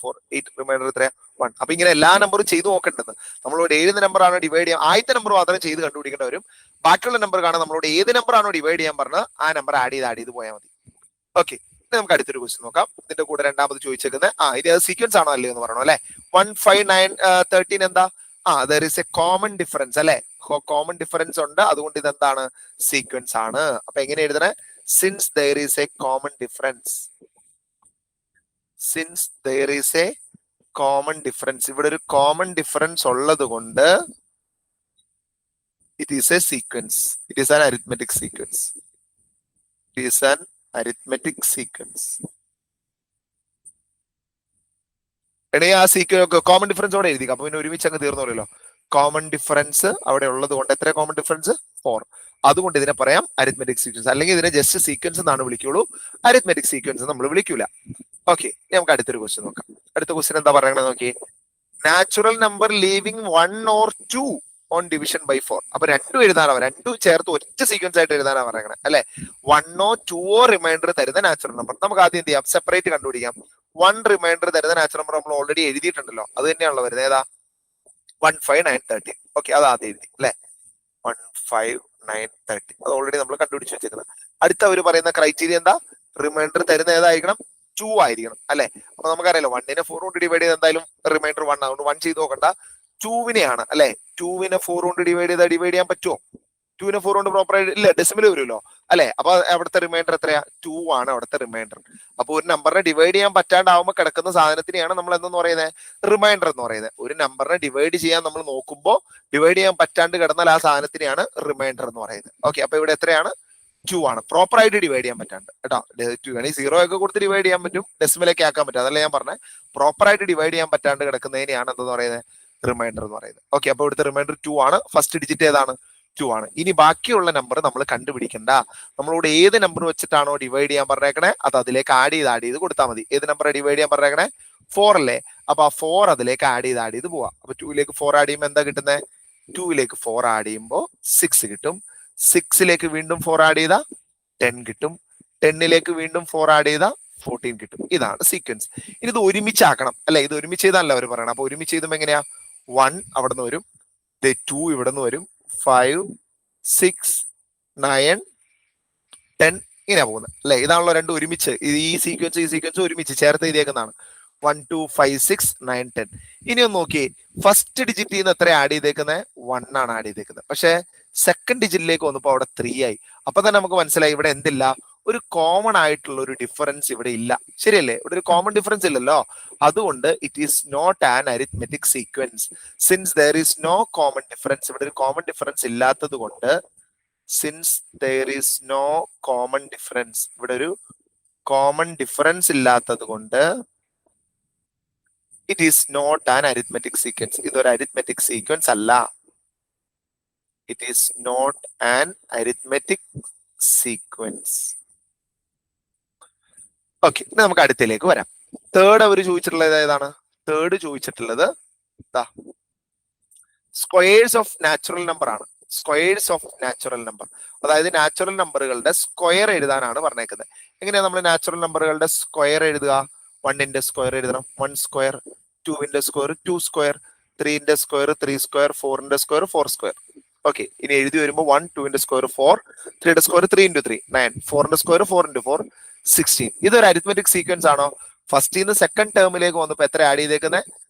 4 8. റിമൈൻഡർ എത്രയാ? 1. അപ്പൊ ഇങ്ങനെ എല്ലാ നമ്പറും ചെയ്ത് നോക്കേണ്ടത്. നമ്മളോട് ഏത് നമ്പർ ആണോ ഡിവൈഡ് ചെയ്യാൻ, ആദ്യത്തെ നമ്പർ മാത്രം ചെയ്ത് കണ്ടുപിടിക്കേണ്ട വരും. ബാക്കിയുള്ള നമ്പർ കാണാൻ നമ്മളോട് ഏത് നമ്പർ ആണോ ഡിവൈഡ് ചെയ്യാൻ പറഞ്ഞത് ആ നമ്പർ ആഡ് ചെയ്ത് പോയാൽ മതി. ഓക്കെ, നമുക്ക് അടുത്തൊരു ക്വസ്റ്റ്യൻ നോക്കാം. ഇതിന്റെ കൂടെ രണ്ടാമത് ചോദിച്ചേക്കുന്നത് ഇത് സീക്വൻസ് ആണോ അല്ലേ എന്ന് പറയണോ അല്ലെ. 1 5 9 13 എന്താ? There is a common difference അല്ലെ, കോമൺ ഡിഫറൻസ് ഉണ്ട്, അതുകൊണ്ട് ഇതെന്താണ്, സീക്വൻസ് ആണ്. അപ്പൊ എങ്ങനെ എഴുതണേ, since there is a common difference, since there is a common difference, ഇവിടെ ഒരു കോമൺ ഡിഫറൻസ് ഉള്ളത് കൊണ്ട് it is a sequence, it is an arithmetic sequence, it is an arithmetic sequence. എടേ ആ സീക്വൻസ് കോമൺ ഡിഫറൻസ് അവിടെ എഴുതി, അപ്പൊ പിന്നെ ഒരുമിച്ച് അങ്ങ് തീർന്നു പറയല്ലോ. കോമൺ ഡിഫറൻസ് അവിടെ ഉള്ളത് കൊണ്ട് എത്ര കോമൺ ഡിഫറൻസ്, 4. അതുകൊണ്ട് ഇതിനെ പറയാം അരിത്മെറ്റിക് സീക്വൻസ്, അല്ലെങ്കിൽ ഇതിനെ ജസ്റ്റ് സീക്വൻസ് എന്നാണ് വിളിക്കുള്ളൂ, അരിത്മെറ്റിക് സീക്വൻസ് നമ്മൾ വിളിക്കൂല. ഓക്കെ, നമുക്ക് അടുത്തൊരു ക്വസ്റ്റ്യൻ നോക്കാം. അടുത്ത ക്വസ്റ്റ്യൻ എന്താ പറയണത് നോക്കി, natural number leaving 1 or 2 on division by 4. അപ്പൊ രണ്ടും എഴുതാനോ, രണ്ടും ചേർത്ത് ഒറ്റ സീക്വൻസ് ആയിട്ട് എഴുതാനാ പറയണേ അല്ലെ. 1 or 2 റിമൈൻഡർ തരുന്ന നാച്ചുറൽ നമ്പർ. നമുക്ക് ആദ്യം എന്ത് ചെയ്യാം, സെപ്പറേറ്റ് കണ്ടുപിടിക്കാം. 1 റിമൈൻഡർ തരുന്ന നാച്ചുറൽ നമ്പർ നമ്മൾ ഓൾറെഡി എഴുതിയിട്ടുണ്ടല്ലോ, അത് തന്നെയാണല്ലോ വരുന്നത്. ഏതാ, 1, 5, 9, 13. ഓക്കെ, അത് ആദ്യം എഴുതി അല്ലെ, 1, 5, 9, 13. അത് ഓൾറെഡി നമ്മൾ കണ്ടുപിടിച്ച് വെച്ചിരിക്കുന്നത്. അടുത്ത അവർ പറയുന്ന ക്രൈറ്റീരിയ എന്താ, റിമൈൻഡർ തരുന്ന ഏതായിരിക്കണം, 2 ആയിരിക്കണം അല്ലെ. അപ്പൊ നമുക്കറിയാലോ 1നെ 4 കൊണ്ട് ഡിവൈഡ് ചെയ്ത് എന്തായാലും റിമൈൻഡർ 1 ആവുകൊണ്ട് 1 ചെയ്ത് നോക്കണ്ട, 2വിനെയാണ് അല്ലെ. 2വിനെ 4 കൊണ്ട് ഡിവൈഡ് ചെയ്യാൻ പറ്റുമോ, 2വിനെ 4 കൊണ്ട് പ്രോപ്പർ ആയിട്ട് ഇല്ല, ഡെസിമൽ വരുമല്ലോ അല്ലെ. അപ്പൊ അവിടുത്തെ റിമൈൻഡർ എത്രയാ, 2 ആണ് അവിടുത്തെ റിമൈൻഡർ. അപ്പൊ ഒരു നമ്പറിനെ ഡിവൈഡ് ചെയ്യാൻ പറ്റാണ്ടാവുമ്പോൾ കിടക്കുന്ന സാധനത്തിനെയാണ് നമ്മൾ എന്തെന്ന് പറയുന്നത്, റിമൈൻഡർ എന്ന് പറയുന്നത്. ഒരു നമ്പറിനെ ഡിവൈഡ് ചെയ്യാൻ നമ്മൾ നോക്കുമ്പോൾ ഡിവൈഡ് ചെയ്യാൻ പറ്റാണ്ട് കിടന്നാൽ ആ സാധനത്തിനെയാണ് റിമൈൻഡർ എന്ന് പറയുന്നത്. ഓക്കെ, അപ്പൊ ഇവിടെ എത്രയാണ്, 2 ആണ്. പ്രോപ്പർ ആയിട്ട് ഡിവൈഡ് ചെയ്യാൻ പറ്റാണ്ട് കേട്ടോ. 2 വേണമെങ്കിൽ 0 ഒക്കെ കൊടുത്ത് ഡിവൈഡ് ചെയ്യാൻ പറ്റും, ഡെസിമലൊക്കെ ആക്കാൻ പറ്റും, അതല്ല ഞാൻ പറഞ്ഞത്. പ്രോപ്പർ ആയിട്ട് ഡിവൈഡ് ചെയ്യാൻ പറ്റാണ്ട് കിടക്കുന്നതിനെയാണ് എന്തെന്ന് പറയുന്നത്, റിമൈൻഡർ എന്ന് പറയുന്നത്. ഓക്കെ, അപ്പൊ ഇവിടുത്തെ റിമൈൻഡർ 2 ആണ്. ഫസ്റ്റ് ഡിജിറ്റ് ഏതാണ്, 2 ആണ്. ഇനി ബാക്കിയുള്ള നമ്പർ നമ്മൾ കണ്ടുപിടിക്കണ്ട. നമ്മളോട് ഏത് നമ്പർ വെച്ചിട്ടാണോ ഡിവൈഡ് ചെയ്യാൻ പറഞ്ഞേക്കണേ അത് അതിലേക്ക് ആഡ് ചെയ്ത് കൊടുത്താൽ മതി. ഏത് നമ്പർ ഡിവൈഡ് ചെയ്യാൻ പറഞ്ഞേക്കണേ, 4 അല്ലേ. അപ്പൊ ആ 4 അതിലേക്ക് ആഡ് ചെയ്ത് പോവാം. അപ്പൊ 2ലേക്ക് 4 ആഡ് ചെയ്യുമ്പോൾ എന്താ കിട്ടുന്നത്, 2ലേക്ക് 4 ആഡ് ചെയ്യുമ്പോൾ 6 കിട്ടും. 6ലേക്ക് വീണ്ടും 4 ആഡ് ചെയ്താൽ 10 കിട്ടും. 10ലേക്ക് വീണ്ടും 4 ആഡ് ചെയ്താൽ 14 കിട്ടും. ഇതാണ് സീക്വൻസ്. ഇനി ഇത് ഒരുമിച്ചാക്കണം അല്ലെ, ഇത് ഒരുമിച്ച് ചെയ്താണല്ലോ അവർ പറയണം. അപ്പൊ ഒരുമിച്ച് ചെയ്തുമ്പോൾ എങ്ങനെയാ, 1 അവിടെ നിന്ന് വരും, 2 ഇവിടെ നിന്ന് വരും, 5, 6, 9, 10 ഇങ്ങനെയാ പോകുന്നത് അല്ലെ. ഇതാണല്ലോ രണ്ടും ഒരുമിച്ച്, ഈ സീക്വൻസ് ഒരുമിച്ച് ചേർത്ത് എഴുതിയേക്കുന്നതാണ്. 1, 2, 5, 6, 9, 10. ഇനി ഒന്ന് നോക്കിയേ, ഫസ്റ്റ് ഡിജിറ്റിൽ നിന്ന് എത്ര ആഡ് ചെയ്തേക്കുന്നത്, 1 ആണ് ആഡ് ചെയ്തേക്കുന്നത്. പക്ഷെ സെക്കൻഡ് ഡിജിറ്റിലേക്ക് വന്നപ്പോൾ അവിടെ 3 ആയി. അപ്പൊ തന്നെ നമുക്ക് മനസ്സിലായി ഇവിടെ എന്തില്ല, ഒരു കോമൺ ആയിട്ടുള്ള ഒരു ഡിഫറൻസ് ഇവിടെ ഇല്ല. ശരിയല്ലേ, ഇവിടെ ഒരു കോമൺ ഡിഫറൻസ് ഇല്ലല്ലോ. അതുകൊണ്ട് it is not an arithmetic sequence. Since there is no common difference, ഇവിടെ ഒരു കോമൺ ഡിഫറൻസ് ഇല്ലാത്തത് കൊണ്ട്, since there is no common difference, ഇവിടെ ഒരു കോമൺ ഡിഫറൻസ് ഇല്ലാത്തത് കൊണ്ട് it is not an arithmetic sequence. ഇതൊരു അരിത്മെറ്റിക് സീക്വൻസ് അല്ല. It is not an arithmetic sequence. Okay, നമുക്ക് അടുത്തയിലേക്ക് വരാം. തേർഡ് അവർ ചോദിച്ചിട്ടുള്ളത് ഏതാണ്, തേർഡ് ചോദിച്ചിട്ടുള്ളത് സ്ക്വയേഴ്സ് ഓഫ് നാച്ചുറൽ നമ്പർ ആണ്. സ്ക്വയേഴ്സ് ഓഫ് നാച്ചുറൽ നമ്പർ, അതായത് നാച്ചുറൽ നമ്പറുകളുടെ സ്ക്വയർ എഴുതാനാണ് പറഞ്ഞേക്കുന്നത്. എങ്ങനെയാ നമ്മൾ നാച്ചുറൽ നമ്പറുകളുടെ സ്ക്വയർ എഴുതുക, 1ന്റെ സ്ക്വയർ എഴുതണം, 1 സ്ക്വയർ, 2ന്റെ സ്ക്വയർ, 2 സ്ക്വയർ, 3ന്റെ സ്ക്വയർ, 3 സ്ക്വയർ, 4ന്റെ സ്ക്വയർ, 4 സ്ക്വയർ. ഓക്കെ, ഇനി എഴുതി വരുമ്പോൾ 1, 2ന്റെ സ്ക്വയർ 4, 3യുടെ സ്ക്വയർ 3 × 3 9, 4ന്റെ സ്ക്വയർ 4 × 4 16. ഇതൊരു അരിത്മെറ്റിക് സീക്വൻസ് ആണോ? ഫസ്റ്റിൽ നിന്ന് സെക്കൻഡ് ടേമിലേക്ക് വന്നപ്പോൾ എത്ര ആഡ് ചെയ്തേക്കുന്നത്,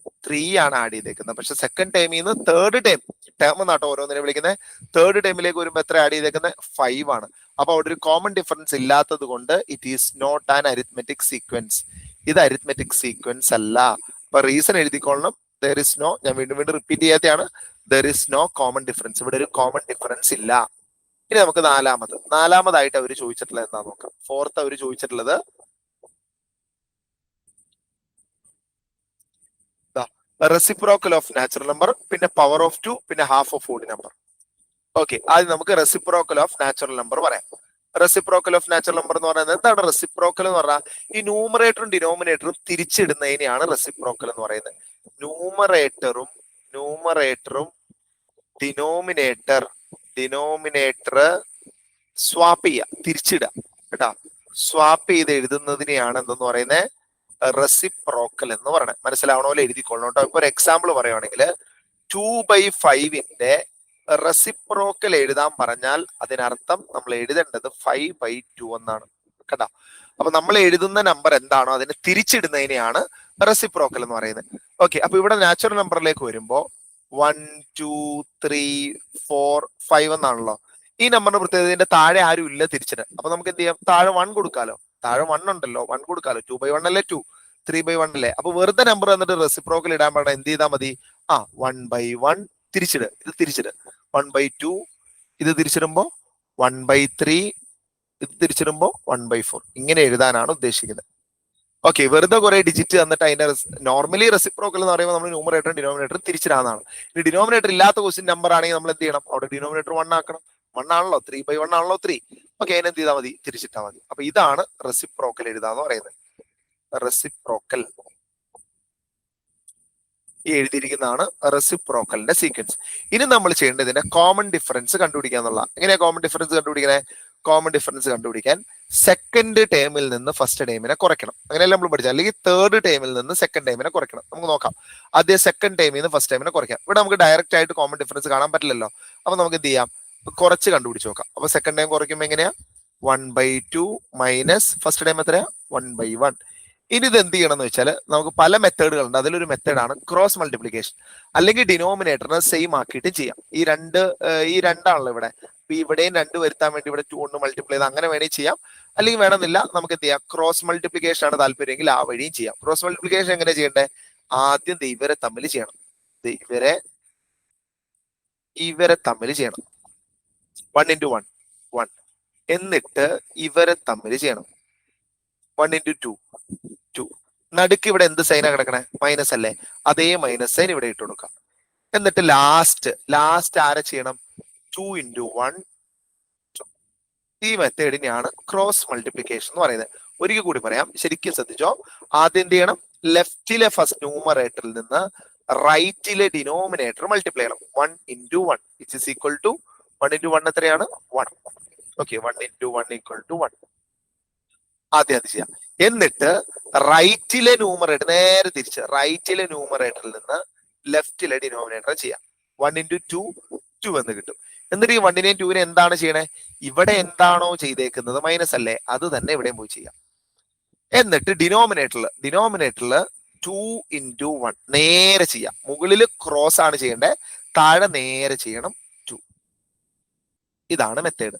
3 ആണ് ആഡ് ചെയ്തേക്കുന്നത്. പക്ഷെ സെക്കൻഡ് ടേമിൽ നിന്ന് തേർഡ് ടേം എന്നാട്ടോ ഓരോന്നിനെ വിളിക്കുന്നത്. തേർഡ് ടേമിലേക്ക് വരുമ്പോൾ എത്ര ആഡ് ചെയ്തേക്കുന്നത്, 5 ആണ്. അപ്പൊ അവിടെ ഒരു കോമൺ ഡിഫറൻസ് ഇല്ലാത്തത് കൊണ്ട് it is not an arithmetic sequence. ഇത് അരിത്മെറ്റിക് സീക്വൻസ് അല്ല. അപ്പൊ റീസൺ എഴുതിക്കൊള്ളണം, ദർ ഇസ് നോ, ഞാൻ വീണ്ടും റിപ്പീറ്റ് ചെയ്യാത്തതാണ്, there is no common difference. ഇവിടെ ഒരു കോമൺ ഡിഫറൻസ് ഇല്ല. ഇനി നമുക്ക് നാലാമതായിട്ട് അവർ ചോദിച്ചിട്ടുള്ളത് എന്താ നോക്കാം. ഫോർത്ത് അവർ ചോദിച്ചിട്ടുള്ളത് റെസിപ്രോക്കൽ ഓഫ് നാച്ചുറൽ നമ്പർ, പിന്നെ പവർ ഓഫ് 2, പിന്നെ half of odd number. Okay, ആദ്യം നമുക്ക് റെസിപ്രോക്കൽ ഓഫ് നാച്ചുറൽ നമ്പർ പറയാം. റെസിപ്രോക്കൽ ഓഫ് നാച്ചുറൽ നമ്പർ എന്ന് പറയുന്നത് എന്താണ്? റെസിപ്രോക്കൽ എന്ന് പറഞ്ഞാൽ ഈ ന്യൂമറേറ്ററും ഡിനോമിനേറ്ററും തിരിച്ചിടുന്നതിനെയാണ് റെസിപ്രോക്കൽ എന്ന് പറയുന്നത്. ന്യൂമറേറ്ററും ഡിനോമിനേറ്റർ സ്വാപ്പ് ചെയ്യുക, തിരിച്ചിടുക കേട്ടോ. സ്വാപ്പ് ചെയ്ത് എഴുതുന്നതിനെയാണ് എന്തെന്ന് പറയുന്നത്, റെസിപ്രോക്കൽ എന്ന് പറയുന്നത്. മനസ്സിലാവണ എഴുതിക്കൊള്ളണം കേട്ടോ. ഇപ്പൊ ഒരു എക്സാമ്പിൾ പറയുവാണെങ്കിൽ 2/5ന്റെ റെസിപ്രോക്കൽ എഴുതാൻ പറഞ്ഞാൽ അതിനർത്ഥം നമ്മൾ എഴുതേണ്ടത് 5/2 എന്നാണ് കേട്ടോ. അപ്പൊ നമ്മൾ എഴുതുന്ന നമ്പർ എന്താണോ അതിനെ തിരിച്ചിടുന്നതിനെയാണ് റെസിപ്രോക്കൽ എന്ന് പറയുന്നത്. ഓക്കെ, അപ്പൊ ഇവിടെ നാച്ചുറൽ നമ്പറിലേക്ക് വരുമ്പോൾ 1 2 3 4 5 എന്നാണല്ലോ. ഈ നമ്പറിന്റെ പ്രത്യേകത ഇതിന്റെ താഴെ ആരും ഇല്ല തിരിച്ചിട്ട്. അപ്പൊ നമുക്ക് എന്ത് ചെയ്യാം, താഴെ 1 കൊടുക്കാലോ. താഴെ 1 ഉണ്ടല്ലോ, 1 കൊടുക്കാലോ. 2/1 അല്ലേ 2, 3/1 അല്ലേ. അപ്പൊ വെറുതെ നമ്പർ എന്നിട്ട് റെസിപ്രോക്കൽ ഇടാൻ പറഞ്ഞാൽ എന്ത് ചെയ്താൽ മതി, 1/1 തിരിച്ചിട്, ഇത് തിരിച്ചിട്. 1/2 ഇത് തിരിച്ചിടുമ്പോ 1/3 ഇത് തിരിച്ചിടുമ്പോ 1/4 ഇങ്ങനെ എഴുതാനാണ് ഉദ്ദേശിക്കുന്നത്. ഓക്കെ, വെറുതെ കുറെ ഡിജിറ്റ് തന്നിട്ട് അതിന്റെ നോർമലി റെസിപ്രോക്കൽ എന്ന് പറയുമ്പോൾ നമ്മൾ ന്യൂമറേറ്ററും ഡിനോമിനേറ്ററും തിരിച്ചിടാന്നാണ്. ഇനി ഡിനോമിനേറ്റർ ഇല്ലാത്ത ക്വസ്റ്റ്യൻ നമ്പർ ആണെങ്കിൽ നമ്മൾ എന്ത് ചെയ്യണം, അവിടെ ഡിനോമിനേറ്റർ 1 ആക്കണം. 1 ആണല്ലോ, 3/1 ആണല്ലോ 3. ഓക്കെ, അതിന് എന്ത് ചെയ്താൽ മതി, തിരിച്ചിട്ടാൽ മതി. അപ്പൊ ഇതാണ് റെസിപ്രോക്കൽ എഴുതാന്ന് പറയുന്നത്. റെസിപ്രോക്കൽ ഈ എഴുതിയിരിക്കുന്നതാണ് റെസിപ്രോക്കലിന്റെ സീക്വൻസ്. ഇനി നമ്മൾ ചെയ്യേണ്ടത് ഇതിന്റെ കോമൺ ഡിഫറൻസ് കണ്ടുപിടിക്കുക എന്നുള്ള. എങ്ങനെയാ കോമൺ ഡിഫറൻസ് കണ്ടുപിടിക്കണേ? കോമൺ ഡിഫറൻസ് കണ്ടുപിടിക്കാൻ സെക്കൻഡ് ടേമിൽ നിന്ന് ഫസ്റ്റ് ടേമിനെ കുറയ്ക്കണം. അങ്ങനെയല്ല നമ്മൾ പഠിച്ചത്. അല്ലെങ്കിൽ തേർഡ് ടേമിൽ നിന്ന് സെക്കൻഡ് ടേമിനെ കുറയ്ക്കണം. നമുക്ക് നോക്കാം. ആദ്യം സെക്കൻഡ് ടേമിൽ നിന്ന് ഫസ്റ്റ് ടേമിനെ കുറയ്ക്കാം. ഇവിടെ നമുക്ക് ഡയറക്റ്റ് ആയിട്ട് കോമൺ ഡിഫറൻസ് കാണാൻ പറ്റില്ലല്ലോ. അപ്പൊ നമുക്ക് എന്ത് ചെയ്യാം, കുറച്ച് കണ്ടുപിടിച്ച് നോക്കാം. അപ്പൊ സെക്കൻഡ് ടൈം കുറയ്ക്കുമ്പോൾ എങ്ങനെയാ, 1/2 മൈനസ് ഫസ്റ്റ് ടൈം എത്രയാ, 1/1. ഇനി ഇത് എന്ത് ചെയ്യണം എന്ന് വെച്ചാൽ നമുക്ക് പല മെത്തേഡുകളുണ്ട്. അതിലൊരു മെത്തേഡാണ് ക്രോസ് മൾട്ടിപ്ലിക്കേഷൻ. അല്ലെങ്കിൽ ഡിനോമിനേറ്ററിനെ സെയിം ആക്കിയിട്ട് ചെയ്യാം. ഈ രണ്ടാണല്ലോ ഇവിടെ. അപ്പൊ ഇവിടെയും 2 വരുത്താൻ വേണ്ടി ഇവിടെ 2 കൊണ്ട് മൾട്ടിപ്ലൈ ചെയ്ത് അങ്ങനെ വേണമെങ്കിൽ ചെയ്യാം. അല്ലെങ്കിൽ വേണമെന്നില്ല, നമുക്ക് എന്ത് ചെയ്യാം, ക്രോസ് മൾട്ടിപ്ലിക്കേഷൻ ആണ് താല്പര്യമെങ്കിൽ ആ വഴിയും ചെയ്യാം. ക്രോസ് മൾട്ടിപ്ലിക്കേഷൻ എങ്ങനെ ചെയ്യണ്ടേ, ആദ്യം ഇവരെ തമ്മിൽ ചെയ്യണം. ഇവരെ തമ്മിൽ ചെയ്യണം. 1 × 1 1. എന്നിട്ട് ഇവരെ തമ്മിൽ ചെയ്യണം. 1 × 2 2. നടുക്ക് ഇവിടെ എന്ത് സൈനാ കിടക്കണേ, മൈനസ് അല്ലേ. അതേ മൈനസ് സൈൻ ഇവിടെ ഇട്ട് കൊടുക്കാം. എന്നിട്ട് ലാസ്റ്റ് ആരെ ചെയ്യണം, 2 × 1 2. ഈ മെത്തേഡിനെയാണ് ക്രോസ് മൾട്ടിപ്ലിക്കേഷൻ എന്ന് പറയുന്നത്. ഒരിക്കൽ കൂടി പറയാം, ശരിക്കും ശ്രദ്ധിച്ചോ. ആദ്യം എന്ത് ചെയ്യണം, ലെഫ്റ്റിലെ ഫസ്റ്റ് ന്യൂമറേറ്ററിൽ നിന്ന് റൈറ്റിലെ ഡിനോമിനേറ്റർ മൾട്ടിപ്ലൈ ചെയ്യണം. 1 × 1 which is equal to 1 × 1 എത്രയാണ്, 1. ഓക്കെ, 1 × 1 = 1. ആദ്യം അത് ചെയ്യാം. എന്നിട്ട് റൈറ്റിലെ ന്യൂമറേറ്റർ നേരെ തിരിച്ച് റൈറ്റിലെ ന്യൂമറേറ്ററിൽ നിന്ന് ലെഫ്റ്റിലെ ഡിനോമിനേറ്റർ ചെയ്യാം. 1 × 2 2 എന്ന് കിട്ടും. എന്നിട്ട് ഈ 1നെയും 2നെയും എന്താണ് ചെയ്യണേ, ഇവിടെ എന്താണോ ചെയ്തേക്കുന്നത് മൈനസ് അല്ലേ, അത് തന്നെ ഇവിടെയും പോയി ചെയ്യാം. എന്നിട്ട് ഡിനോമിനേറ്ററിൽ 2 × 1 നേരെ ചെയ്യാം. മുകളിൽ ക്രോസ് ആണ് ചെയ്യേണ്ടത്, താഴെ നേരെ ചെയ്യണം 2. ഇതാണ് മെത്തേഡ്.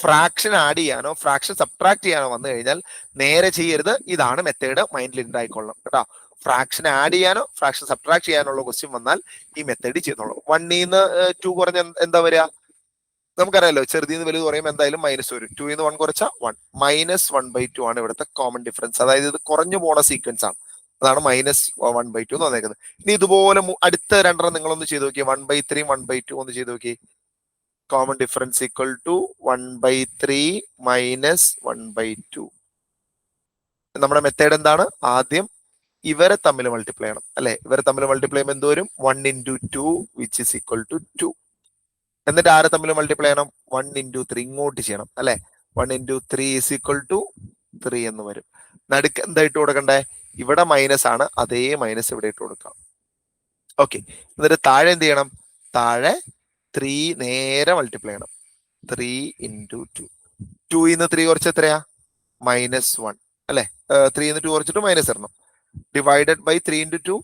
ഫ്രാക്ഷൻ ആഡ് ചെയ്യാനോ ഫ്രാക്ഷൻ സബ്ട്രാക്ട് ചെയ്യാനോ വന്നു കഴിഞ്ഞാൽ നേരെ ചെയ്യരുത്. ഇതാണ് മെത്തേഡ്, മൈൻഡിൽ ഉണ്ടായിക്കൊള്ളണം കേട്ടോ. ഫ്രാക്ഷൻ ആഡ് ചെയ്യാനോ ഫ്രാക്ഷൻ സബ്ട്രാക്ട് ചെയ്യാനുള്ള ക്വസ്റ്റ്യൻ വന്നാൽ ഈ മെത്തേഡ് ചെയ്തോളൂ. 1 ൽ നിന്ന് 2 കുറഞ്ഞ എന്താ വരിക, നമുക്കറിയാലോ. ചെറുതിന്ന് വലുത് കുറയുമ്പോൾ എന്തായാലും മൈനസ് വരും. 2 ൽ നിന്ന് 1 കുറച്ചാൽ 1. -1/2 ആണ് ഇവിടുത്തെ കോമൺ ഡിഫറൻസ്. അതായത് ഇത് കുറഞ്ഞു പോണ സീക്വൻസ് ആണ്. അതാണ് -1/2 എന്ന് വന്നേക്കുന്നത്. ഇനി ഇതുപോലെ അടുത്ത രണ്ടെണ്ണം നിങ്ങളൊന്ന് ചെയ്ത് നോക്കിയേ. 1/3 1/2 ഒന്ന് ചെയ്ത് നോക്കി. Common difference equal to 1/3 - 1/2. നമ്മുടെ മെത്തേഡ് എന്താണ്, ആദ്യം ഇവരെ തമ്മിൽ മൾട്ടിപ്ലൈ ചെയ്യണം അല്ലെ. ഇവരെ തമ്മിൽ മൾട്ടിപ്ലൈ ചെയ്യുമ്പോൾ എന്ത് വരും, 1 × 2 which is equal to 2. എന്നിട്ട് ആരെ തമ്മിൽ മൾട്ടിപ്ലൈ ചെയ്യണം, 1 × 3 ഇങ്ങോട്ട് ചെയ്യണം അല്ലെ. 1 × 3 is equal to 3 എന്ന് വരും. നടുക്ക് എന്താ ഇട്ട് കൊടുക്കണ്ടേ, ഇവിടെ മൈനസ് ആണ്, അതേ മൈനസ് ഇവിടെ ഇട്ട് കൊടുക്കാം. ഓക്കെ, എന്നിട്ട് താഴെ എന്ത് ചെയ്യണം, താഴെ 3 നേരെ മൾട്ടിപ്ലൈ ചെയ്യണം. 3 × 2. 2 ൽ നിന്ന് 3 കുറച്ച് എത്രയാ, -1 അല്ലെ. 3 ൽ നിന്ന് 2 കുറച്ചിട്ട് മൈനസ് ഇടണം. ഡിവൈഡഡ് ബൈ 3 × 2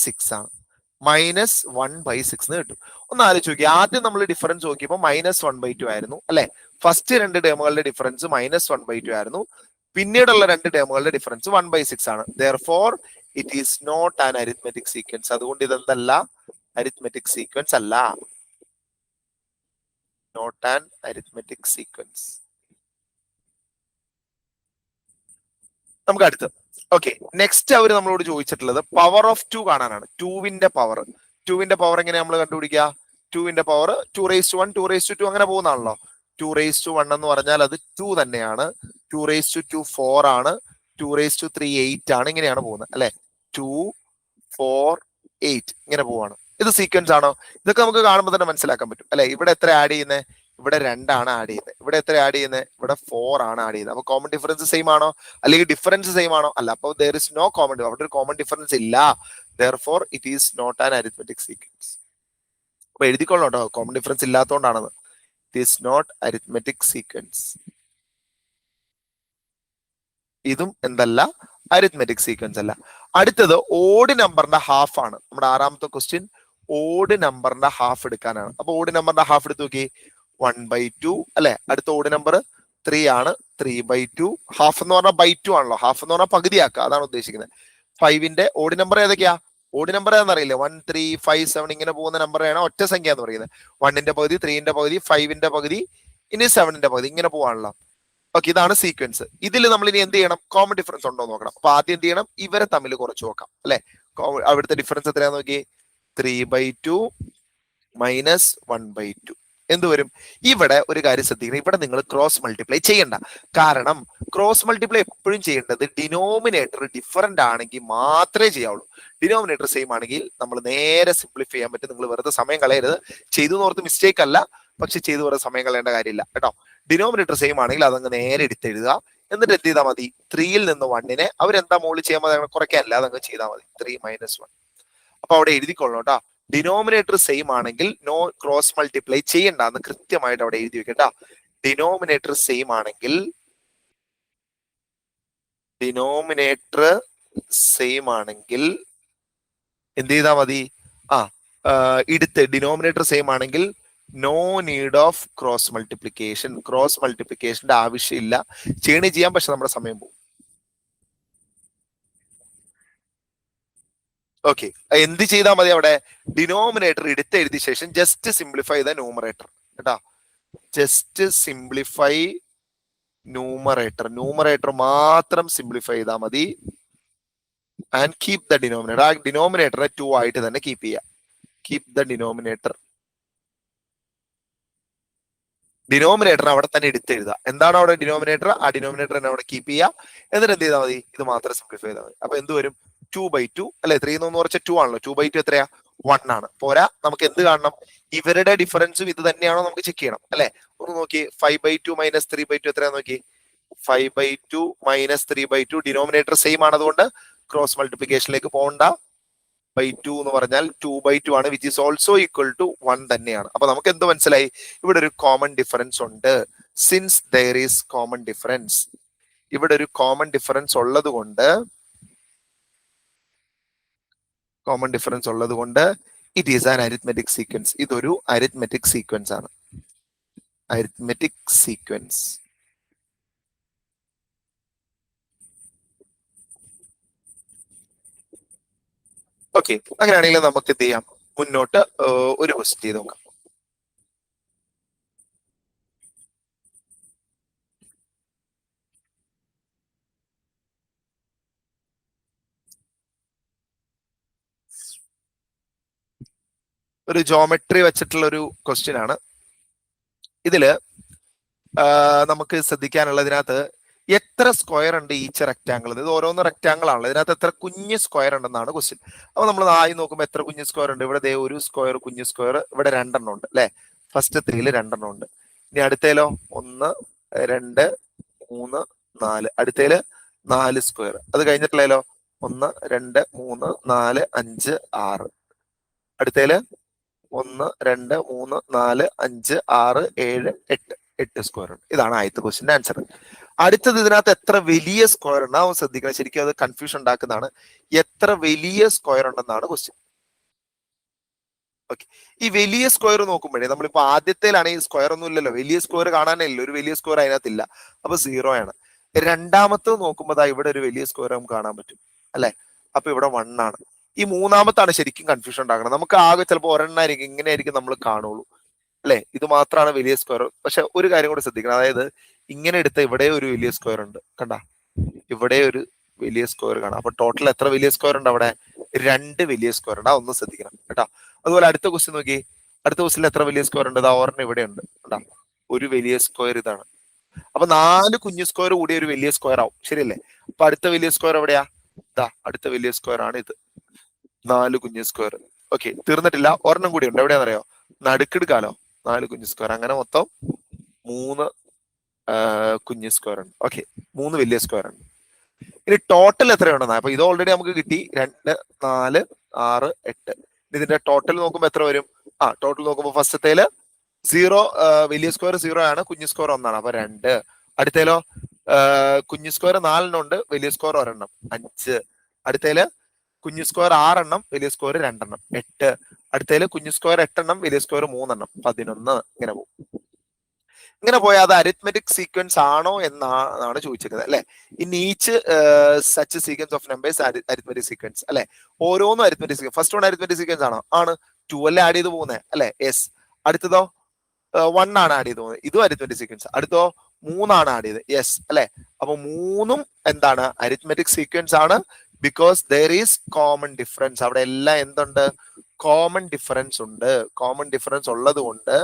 6 ആണ്. -1/6 എന്ന് കിട്ടും. ഒന്ന് ആലോചിച്ച് നോക്കി. ആദ്യം നമ്മൾ ഡിഫറൻസ് നോക്കിയപ്പോൾ -1/2 ആയിരുന്നു അല്ലെ. ഫസ്റ്റ് 2 ടേമുകളുടെ ഡിഫറൻസ് -1/2 ആയിരുന്നു. പിന്നീടുള്ള 2 ടേമുകളുടെ ഡിഫറൻസ് 1/6 ആണ്. therefore it is not an arithmetic sequence. അതുകൊണ്ട് ഇതെന്തല്ല, അരിത്മെറ്റിക് സീക്വൻസ് അല്ല. not an arithmetic sequence. നമുക്ക് അടുത്ത് ഓക്കെ. നെക്സ്റ്റ് അവർ നമ്മളോട് ചോദിച്ചിട്ടുള്ളത് പവർ ഓഫ് 2 കാണാനാണ്. 2ന്റെ പവർ. 2ന്റെ പവർ എങ്ങനെയാ നമ്മൾ കണ്ടുപിടിക്കുക, 2ന്റെ പവർ 2^1 2^2 അങ്ങനെ പോകുന്നതാണല്ലോ. 2^1 എന്ന് പറഞ്ഞാൽ അത് 2 തന്നെയാണ്. 2^2 4 ആണ്. 2^3 8 ആണ്. ഇങ്ങനെയാണ് പോകുന്നത് അല്ലെ. 2 4 8 ഇങ്ങനെ പോവാണ്. ഇത് സീക്വൻസ് ആണോ? ഇതൊക്കെ നമുക്ക് കാണുമ്പോൾ തന്നെ മനസ്സിലാക്കാൻ പറ്റും അല്ലെ. ഇവിടെ എത്ര ആഡ് ചെയ്യുന്നത്, ഇവിടെ 2 ആണ് ആഡ് ചെയ്യുന്നത്. ഇവിടെ എത്ര ആഡ് ചെയ്യുന്നത്, ഇവിടെ 4 ആണ് ആഡ് ചെയ്യുന്നത്. അപ്പൊ കോമൺ ഡിഫറൻസ് സെയിം ആണോ, അല്ലെങ്കിൽ ഡിഫറൻസ് സെയിം ആണോ? അല്ല. അപ്പൊ there is no common, അവിടെ ഒരു കോമൺ ഡിഫറൻസ് ഇല്ല. therefore it is not an arithmetic sequence. അപ്പൊ എഴുതിക്കൊള്ളണം കേട്ടോ, കോമൺ ഡിഫറൻസ് ഇല്ലാത്തതുകൊണ്ടാണെന്ന്. it is not arithmetic sequence. ഇതും എന്തല്ല, അരിത്മെറ്റിക് സീക്വൻസ് അല്ല. അടുത്തത് ഓഡ് നമ്പറിന്റെ ഹാഫ് ആണ്. നമ്മുടെ 6ാമത്തെ ക്വസ്റ്റ്യൻ ഓഡ് നമ്പറിന്റെ ഹാഫ് എടുക്കാനാണ്. അപ്പൊ ഓഡ് നമ്പറിന്റെ ഹാഫ് എടുത്ത് നോക്കി 1/2 അല്ലെ. അടുത്ത ഓഡ് നമ്പർ 3 ആണ്, 3/2. ഹാഫ് എന്ന് പറഞ്ഞാൽ ബൈ 2 ആണല്ലോ, ഹാഫ് എന്ന് പറഞ്ഞാൽ പകുതിയാക്കുക, അതാണ് ഉദ്ദേശിക്കുന്നത്. 5ന്റെ ഓഡ് നമ്പർ ഏതൊക്കെയാ? ഓഡ് നമ്പർ ഏതാണെന്നറിയില്ലേ? 1, 3, 5, 7 ഇങ്ങനെ പോകുന്ന നമ്പറാണ് ഒറ്റ സംഖ്യ എന്ന് പറയുന്നത്. 1ന്റെ പകുതി, 3ന്റെ പകുതി, 5ന്റെ പകുതി, ഇനി 7ന്റെ പകുതി, ഇങ്ങനെ പോവാണല്ലോ. ഓക്കെ, ഇതാണ് സീക്വൻസ്. ഇതിൽ നമ്മൾ ഇനി എന്ത് ചെയ്യണം? കോമൺ ഡിഫറൻസ് ഉണ്ടോ നോക്കണം. അപ്പൊ ആദ്യം എന്ത് ചെയ്യണം? ഇവരെ തമ്മിൽ കുറച്ച് നോക്കാം അല്ലെ. അവിടുത്തെ ഡിഫറൻസ് എത്രയാന്ന് നോക്കി. 3/2 മൈനസ് 1/2 എന്ത് വരും? ഇവിടെ ഒരു കാര്യം ശ്രദ്ധിക്കണം, ഇവിടെ നിങ്ങൾ ക്രോസ് മൾട്ടിപ്ലൈ ചെയ്യണ്ട. കാരണം ക്രോസ് മൾട്ടിപ്ലൈ എപ്പോഴും ചെയ്യേണ്ടത് ഡിനോമിനേറ്റർ ഡിഫറന്റ് ആണെങ്കിൽ മാത്രമേ ചെയ്യാവുള്ളൂ. ഡിനോമിനേറ്റർ സെയിം ആണെങ്കിൽ നമ്മൾ നേരെ സിംപ്ലിഫൈ ചെയ്യാൻ പറ്റും. നിങ്ങൾ വെറുതെ സമയം കളയരുത്. ചെയ്തു ഓർത്ത് മിസ്റ്റേക്ക് അല്ല, പക്ഷെ ചെയ്തു വെറുതെ സമയം കളയേണ്ട കാര്യമില്ല കേട്ടോ. ഡിനോമിനേറ്റർ സെയിം ആണെങ്കിൽ അതങ്ങ് നേരെ എടുത്തെഴുതുക. എന്നിട്ട് എന്ത് ചെയ്താൽ മതി? 3യിൽ നിന്ന് 1നെ അവരെന്താ മോളിൽ ചെയ്യാൻ മതി? കുറയ്ക്കാനല്ല, അതങ്ങ് ചെയ്താൽ മതി. 3 - 1. അപ്പൊ അവിടെ എഴുതിക്കൊള്ളണം കേട്ടോ. ഡിനോമിനേറ്റർ സെയിം ആണെങ്കിൽ നോ ക്രോസ് മൾട്ടിപ്ലൈ ചെയ്യണ്ടെന്ന് കൃത്യമായിട്ട് അവിടെ എഴുതി വെക്കട്ടോ. ഡിനോമിനേറ്റർ സെയിം ആണെങ്കിൽ എന്ത് ചെയ്താൽ മതി? എടുത്ത് ഡിനോമിനേറ്റർ സെയിം ആണെങ്കിൽ no need of cross multiplication. Cross മൾട്ടിപ്ലിക്കേഷന്റെ ആവശ്യമില്ല. ചെയ്യാം, പക്ഷെ നമ്മുടെ സമയം പോകും. ഓക്കെ, എന്ത് ചെയ്താൽ മതി? അവിടെ ഡിനോമിനേറ്റർ എടുത്തെഴുതിയ ശേഷം ജസ്റ്റ് സിംപ്ലിഫൈ ദ ന്യൂമറേറ്റർ കേട്ടോ. ജസ്റ്റ് സിംപ്ലിഫൈ ന്യൂമറേറ്റർ മാത്രം സിംപ്ലിഫൈ ചെയ്താൽ മതി. And keep the denominator. ആ ഡിനോമിനേറ്ററിനെ 2 ആയിട്ട് തന്നെ കീപ്പ് ചെയ്യുക. കീപ് ദ ഡിനോമിനേറ്റർ അവിടെ തന്നെ എടുത്തെഴുതുക. എന്താണ് അവിടെ ഡിനോമിനേറ്റർ? ആ ഡിനോമിനേറ്ററിനെ അവിടെ കീപ്പ് ചെയ്യുക. എന്നിട്ട് എന്ത് ചെയ്താൽ മതി? ഇത് മാത്രം സിംപ്ലിഫൈ ചെയ്താൽ മതി. അപ്പൊ എന്ത് വരും? 2/2 അല്ലെ. 3 എന്ന് കുറച്ച 2 ആണല്ലോ. 2/2 എത്രയാ? 1 ആണ്. പോരാ, നമുക്ക് എന്ത് കാണണം? ഇവരുടെ ഡിഫറൻസും ഇത് തന്നെയാണോ നമുക്ക് ചെക്ക് ചെയ്യണം അല്ലെ. ഒന്ന് നോക്കി, 5/2 - 3/2 എത്രയാന്ന് നോക്കി. 5/2 - 3/2 ഡിനോമിനേറ്റർ സെയിം ആണ്, അതുകൊണ്ട് ക്രോസ് മൾട്ടിപ്ലിക്കേഷനിലേക്ക് പോകണ്ട. 2 എന്ന് പറഞ്ഞാൽ 2/2 ആണ്, which is also equal to 1 തന്നെയാണ്. അപ്പൊ നമുക്ക് എന്ത് മനസ്സിലായി? ഇവിടെ ഒരു കോമൺ ഡിഫറൻസ് ഉണ്ട്. Since there is common difference, ഇവിടെ ഒരു കോമൺ ഡിഫറൻസ് ഉള്ളത് കൊണ്ട് it is an arithmetic sequence. ഇതൊരു അരിത്മെറ്റിക് സീക്വൻസ് ആണ്. Arithmetic sequence. ഓക്കെ, അങ്ങനെയാണെങ്കിൽ നമുക്ക് എന്ത് ചെയ്യാം? മുന്നോട്ട് ഒരു ക്വസ്റ്റ്യൻ ചെയ്ത് നോക്കാം. ഒരു ജോമെട്രി വെച്ചിട്ടുള്ള ഒരു ക്വസ്റ്റ്യൻ ആണ്. ഇതില് നമുക്ക് ശ്രദ്ധിക്കാനുള്ളതിനകത്ത് എത്ര സ്ക്വയർ ഉണ്ട് ഈച്ച് റെക്ടാങ്കിൾ. ഇത് ഓരോന്ന് റെക്ടാങ്കിൾ ആണല്ലോ. ഇതിനകത്ത് എത്ര കുഞ്ഞ് സ്ക്വയർ ഉണ്ടെന്നാണ് ക്വസ്റ്റ്യൻ. അപ്പൊ നമ്മൾ ആയി നോക്കുമ്പോൾ എത്ര കുഞ്ഞ് സ്ക്വയർ ഉണ്ട്? ഇവിടെ ഒരു സ്ക്വയർ, കുഞ്ഞ് സ്ക്വയർ ഇവിടെ 2 ഉണ്ട് അല്ലെ. ഫസ്റ്റ് 3യിൽ 2 ഉണ്ട്. ഇനി അടുത്തേലോ 1, 2, 3, 4. അടുത്തേല് 4 സ്ക്വയർ. അത് കഴിഞ്ഞിട്ടുള്ളതിലോ 1, 2, 3, 4, 5, 6. അടുത്തേല് 1, 2, 3, 4, 5, 6, 7, 8 സ്ക്വയർ ഉണ്ട്. ഇതാണ് ആദ്യത്തെ ക്വസ്റ്റിന്റെ ആൻസർ. അടുത്തത് ഇതിനകത്ത് എത്ര വലിയ സ്ക്വയർ ഉണ്ടാവും ശ്രദ്ധിക്കണം. ശരിക്കും അത് കൺഫ്യൂഷൻ ഉണ്ടാക്കുന്നതാണ്. എത്ര വലിയ സ്ക്വയർ ഉണ്ടെന്നാണ് ക്വസ്റ്റ്യൻ. ഓക്കെ, ഈ വലിയ സ്ക്വയർ നോക്കുമ്പോഴേ നമ്മളിപ്പോ ആദ്യത്തേലാണെങ്കിൽ സ്ക്വയർ ഒന്നും ഇല്ലല്ലോ, വലിയ സ്ക്വയർ കാണാനേ ഇല്ല. ഒരു വലിയ സ്ക്വയർ അതിനകത്തില്ല, അപ്പൊ 0 ആണ്. രണ്ടാമത്തത് നോക്കുമ്പോൾ ഇവിടെ ഒരു വലിയ സ്ക്വയർ നമുക്ക് കാണാൻ പറ്റും അല്ലെ. അപ്പൊ ഇവിടെ 1 ആണ്. ഈ മൂന്നാമത്താണ് ശരിക്കും കൺഫ്യൂഷൻ ഉണ്ടാക്കുന്നത്. നമുക്ക് ആകെ ചിലപ്പോൾ ഒരെണ്ണായിരിക്കും, ഇങ്ങനെയായിരിക്കും നമ്മൾ കാണുള്ളൂ അല്ലെ. ഇത് മാത്രമാണ് വലിയ സ്ക്വയർ. പക്ഷെ ഒരു കാര്യം കൂടെ ശ്രദ്ധിക്കണം, അതായത് ഇങ്ങനെ എടുത്ത ഇവിടെ ഒരു വലിയ സ്ക്വയർ ഉണ്ട് കണ്ട, ഇവിടെ ഒരു വലിയ സ്ക്വയർ കാണാം. അപ്പൊ ടോട്ടൽ എത്ര വലിയ സ്ക്വയർ ഉണ്ട് അവിടെ? 2 വലിയ സ്ക്വയർ ഉണ്ട്. ഒന്ന് ശ്രദ്ധിക്കണം കേട്ടോ. അതുപോലെ അടുത്ത ക്വസ്റ്റ്യൻ നോക്കി. അടുത്ത ക്വസ്റ്റ്യനിൽ എത്ര വലിയ സ്ക്വയർ ഉണ്ട്? ഒരെണ്ണം ഇവിടെ ഉണ്ട് കേട്ടോ. ഒരു വലിയ സ്ക്വയർ ഇതാണ്. അപ്പൊ 4 കുഞ്ഞു സ്ക്വയർ കൂടി ഒരു വലിയ സ്ക്വയർ ആവും, ശരിയല്ലേ? അപ്പൊ അടുത്ത വലിയ സ്ക്വയർ എവിടെയാ? അടുത്ത വലിയ സ്ക്വയർ ആണ് ഇത്, 4 കുഞ്ഞു സ്ക്വയർ. ഓക്കെ, തീർന്നിട്ടില്ല. ഒരെണ്ണം കൂടി ഉണ്ട്. എവിടെയാണെന്നറിയോ? നടുക്കെടുക്കാലോ. 4 കുഞ്ഞു സ്ക്വയർ. അങ്ങനെ മൊത്തം 3 കുഞ്ഞു സ്ക്വയർ ഉണ്ട്. ഓക്കെ, 3 വലിയ സ്ക്വയർ ഉണ്ട്. ഇനി ടോട്ടൽ എത്രയുണ്ടെന്നാ? അപ്പൊ ഇത് ഓൾറെഡി നമുക്ക് കിട്ടി. 2, 4, 6, 8. ഇതിന്റെ ടോട്ടൽ നോക്കുമ്പോ എത്ര വരും? ടോട്ടൽ നോക്കുമ്പോ ഫസ്റ്റത്തേല് 0 വലിയ സ്ക്വയർ 0 ആണ്, കുഞ്ഞു സ്ക്വയർ 1 ആണ്. അപ്പൊ 2. അടുത്തേലോ കുഞ്ഞു സ്ക്വയർ 4 ഉണ്ട്, വലിയ സ്ക്വയർ 1 5. അടുത്തേല് കുഞ്ഞു സ്ക്വയർ 6 വലിയ സ്ക്വയർ 2 8. അടുത്തതിൽ കുഞ്ഞു സ്ക്വയർ 8 വലിയ സ്ക്വയർ 3 11 ഇങ്ങനെ പോകും. ഇങ്ങനെ പോയാൽ അത് അരിത്മെറ്റിക് സീക്വൻസ് ആണോ എന്നാണ് ചോദിച്ചിരിക്കുന്നത് അല്ലെ. In each such sequence of numbers arithmetic sequence അല്ലെ. ഓരോന്നും arithmetic sequence. First one arithmetic sequence ആണോ? ആണ്. 2 അല്ലേ ആഡ് ചെയ്ത് പോകുന്നത് അല്ലെ. യെസ്. അടുത്തതോ 1 ആണ് ആഡ് ചെയ്ത് പോകുന്നത്. ഇതും അരിത്മെറ്റിക് സീക്വൻസ്. അടുത്തോ 3 ആണ് ആഡ് ചെയ്ത്. യെസ് അല്ലെ. അപ്പൊ 3ഉം എന്താണ്? അരിത്മെറ്റിക് സീക്വൻസ് ആണ്. Because there is common difference. അവിടെ എല്ലാം എന്തുണ്ട്? കോമൺ ഡിഫറൻസ് ഉണ്ട്. കോമൺ ഡിഫറൻസ് ഉള്ളത് കൊണ്ട്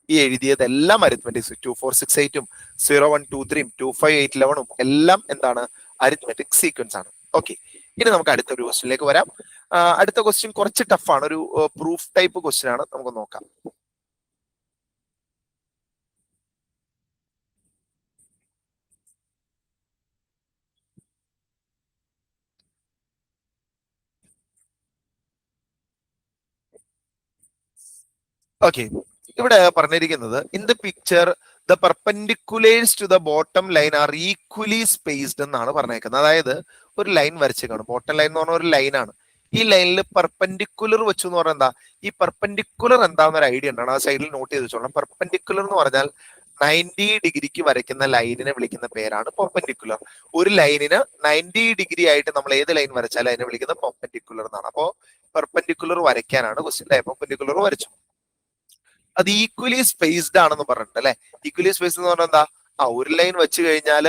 ഈ എഴുതിയതെല്ലാം അരിത്മെറ്റിക്. 2 4 6 8 0 1 2 3 2 5 8 11 എല്ലാം എന്താണ്? അരിത്മെറ്റിക് സീക്വൻസ് ആണ്. ഓക്കെ, ഇനി നമുക്ക് അടുത്തൊരു ക്വസ്റ്റ്യനിലേക്ക് വരാം. അടുത്ത ക്വസ്റ്റ്യൻ കുറച്ച് ടഫാണ്. ഒരു പ്രൂഫ് ടൈപ്പ് ക്വസ്റ്റ്യൻ ആണ്. നമുക്ക് നോക്കാം. ഓക്കെ, ഇവിടെ പറഞ്ഞിരിക്കുന്നത് in the picture the perpendiculars to the bottom line are equally spaced എന്നാണ് പറഞ്ഞേക്കുന്നത്. അതായത് ഒരു ലൈൻ വരച്ച് കാണും. ബോട്ടം ലൈൻ എന്ന് പറഞ്ഞ ഒരു ലൈനാണ്. ഈ ലൈനിൽ പെർപെൻഡിക്കുലർ വെച്ചു എന്ന് പറഞ്ഞാൽ എന്താ? ഈ പെർപെൻഡിക്കുലർ എന്താണെന്നൊരു ഐഡിയ ഉണ്ടാണ്. ആ സൈഡിൽ നോട്ട് ചെയ്ത് വെച്ചോളാം. പെർപെൻഡിക്കുലർ എന്ന് പറഞ്ഞാൽ 90 ഡിഗ്രിക്ക് വരയ്ക്കുന്ന ലൈനിനെ വിളിക്കുന്ന പേരാണ് പെർപെൻഡിക്കുലർ. ഒരു ലൈനിന് 90 ഡിഗ്രി ആയിട്ട് നമ്മൾ ഏത് ലൈൻ വരച്ചാലും അതിനെ വിളിക്കുന്നത് പെർപെൻഡിക്കുലർ എന്നാണ്. അപ്പോ പെർപെൻഡിക്കുലർ വരയ്ക്കാനാണ് ക്വസ്റ്റ്യൻ. പെർപെൻഡിക്കുലർ വരച്ചു. അത് ഈക്വലി സ്പേസ്ഡ് ആണെന്ന് പറഞ്ഞിട്ടുണ്ട് അല്ലെ. ഈക്വലി സ്പേസ്ഡ് എന്ന് പറഞ്ഞാൽ എന്താ? ഒരു ലൈൻ വെച്ച് കഴിഞ്ഞാൽ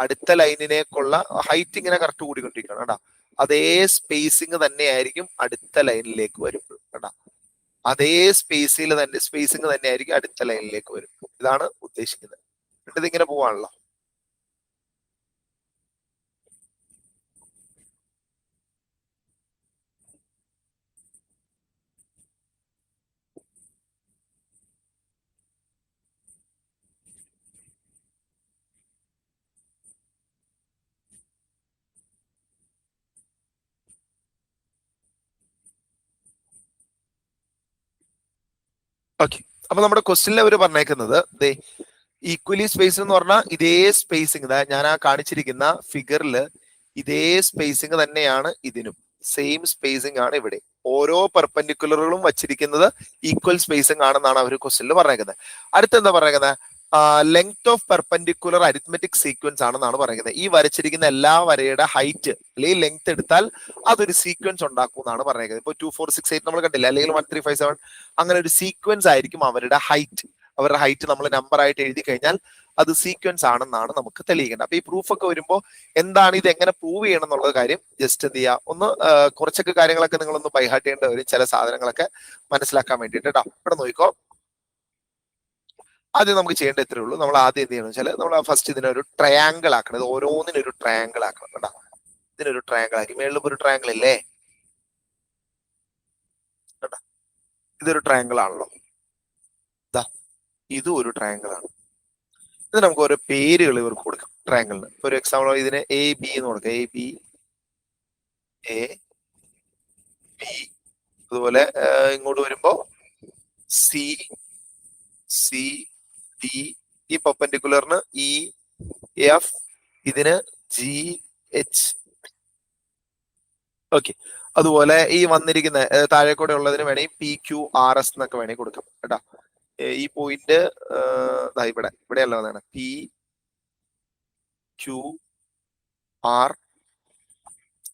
അടുത്ത ലൈനിനേക്കുള്ള ഹൈറ്റ് ഇങ്ങനെ കറക്റ്റ് കൂടിക്കൊണ്ടിരിക്കണം കേട്ടാ. അതേ സ്പേസിങ് തന്നെയായിരിക്കും അടുത്ത ലൈനിലേക്ക് വരുമ്പോൾ കേട്ടാ. അതേ സ്പേസിങ് തന്നെ ആയിരിക്കും അടുത്ത ലൈനിലേക്ക് വരും. ഇതാണ് ഉദ്ദേശിക്കുന്നത്. ഇതിങ്ങനെ പോവാണല്ലോ. ഓക്കെ, അപ്പൊ നമ്മുടെ ക്വസ്റ്റ്യനിൽ അവർ പറഞ്ഞേക്കുന്നത് ഈക്വലി സ്പേസ് എന്ന് പറഞ്ഞാൽ ഇതേ സ്പേസിങ് ഞാൻ ആ കാണിച്ചിരിക്കുന്ന ഫിഗറിൽ ഇതേ സ്പേസിങ് തന്നെയാണ് ഇതിനും. സെയിം സ്പേസിങ് ആണ് ഇവിടെ. ഓരോ പെർപെൻഡിക്കുലറുകളും വച്ചിരിക്കുന്നത് ഈക്വൽ സ്പേസിങ് ആണെന്നാണ് അവർ ക്വസ്റ്റ്യനിൽ പറഞ്ഞേക്കുന്നത്. അടുത്തെന്താ പറഞ്ഞേക്കുന്നത്? Length of perpendicular arithmetic sequence ആണെന്നാണ് പറയുന്നത്. ഈ വരച്ചിരിക്കുന്ന എല്ലാ വരയുടെ ഹൈറ്റ് അല്ലെങ്കിൽ ലെങ്ത് എടുത്താൽ അതൊരു സീക്വൻസ് ഉണ്ടാക്കും എന്നാണ് പറയുന്നത്. ഇപ്പൊ 2 4 6 8 നമ്മൾ കണ്ടില്ല, അല്ലെങ്കിൽ 1 3 5 7 അങ്ങനെ ഒരു സീക്വൻസ് ആയിരിക്കും അവരുടെ ഹൈറ്റ്. അവരുടെ ഹൈറ്റ് നമ്മൾ നമ്പർ ആയിട്ട് എഴുതി കഴിഞ്ഞാൽ അത് സീക്വൻസ് ആണെന്നാണ് നമുക്ക് തെളിയിക്കേണ്ടത്. അപ്പൊ ഈ പ്രൂഫ് ഒക്കെ വരുമ്പോൾ എന്താണ് ഇത് എങ്ങനെ പ്രൂവ് ചെയ്യണം എന്നുള്ള കാര്യം ജസ്റ്റ് എന്ത് ചെയ്യുക, ഒന്ന് കുറച്ചൊക്കെ കാര്യങ്ങളൊക്കെ നിങ്ങളൊന്ന് ബൈഹാർട്ട് ചെയ്യേണ്ട വരും, ചില സാധനങ്ങളൊക്കെ മനസ്സിലാക്കാൻ വേണ്ടിയിട്ട് കേട്ടോ. ഇവിടെ നോക്കിക്കോ. ആദ്യം നമുക്ക് ചെയ്യേണ്ട ഇത്രേ ഉള്ളൂ. നമ്മൾ ആദ്യം എന്ത് ചെയ്യണം വെച്ചാൽ നമ്മൾ ഫസ്റ്റ് ഇതിനൊരു ട്രയാങ്കിൾ ആക്കണം. ഇത് ഓരോന്നിനൊരു ട്രയാങ്കിൾ ആക്കണം കേട്ടോ. ഇതിനൊരു ട്രയാങ്കിൾ ആക്കി. മേളിലും ഒരു ട്രയാങ്കിൾ ഇല്ലേ കേട്ടോ. ഇതൊരു ട്രയാങ്കിൾ ആണല്ലോ. ഇതും ഒരു ട്രയാങ്കിൾ ആണ്. ഇത് നമുക്ക് ഓരോ പേരുകൾ ഇവർക്ക് കൊടുക്കാം ട്രയാങ്കിളിന്. ഒരു എക്സാമ്പിൾ ഇതിന് എ ബി എന്ന് കൊടുക്കാം. A B A B. അതുപോലെ ഇങ്ങോട്ട് വരുമ്പോ സി സി ഡി. ഈ പെർപെൻഡിക്കുലറിന് ഇ എഫ്, ഇതിന് ജി എച്ച്. ഓക്കെ, അതുപോലെ ഈ വന്നിരിക്കുന്ന താഴെ കൂടെ ഉള്ളതിന് വേണമെങ്കിൽ പി ക്യു ആർ എസ് എന്നൊക്കെ വേണമെങ്കിൽ കൊടുക്കാം കേട്ടോ. ഈ പോയിന്റ് ഇവിടെയല്ല വന്നാണ് പി ക്യു ആർ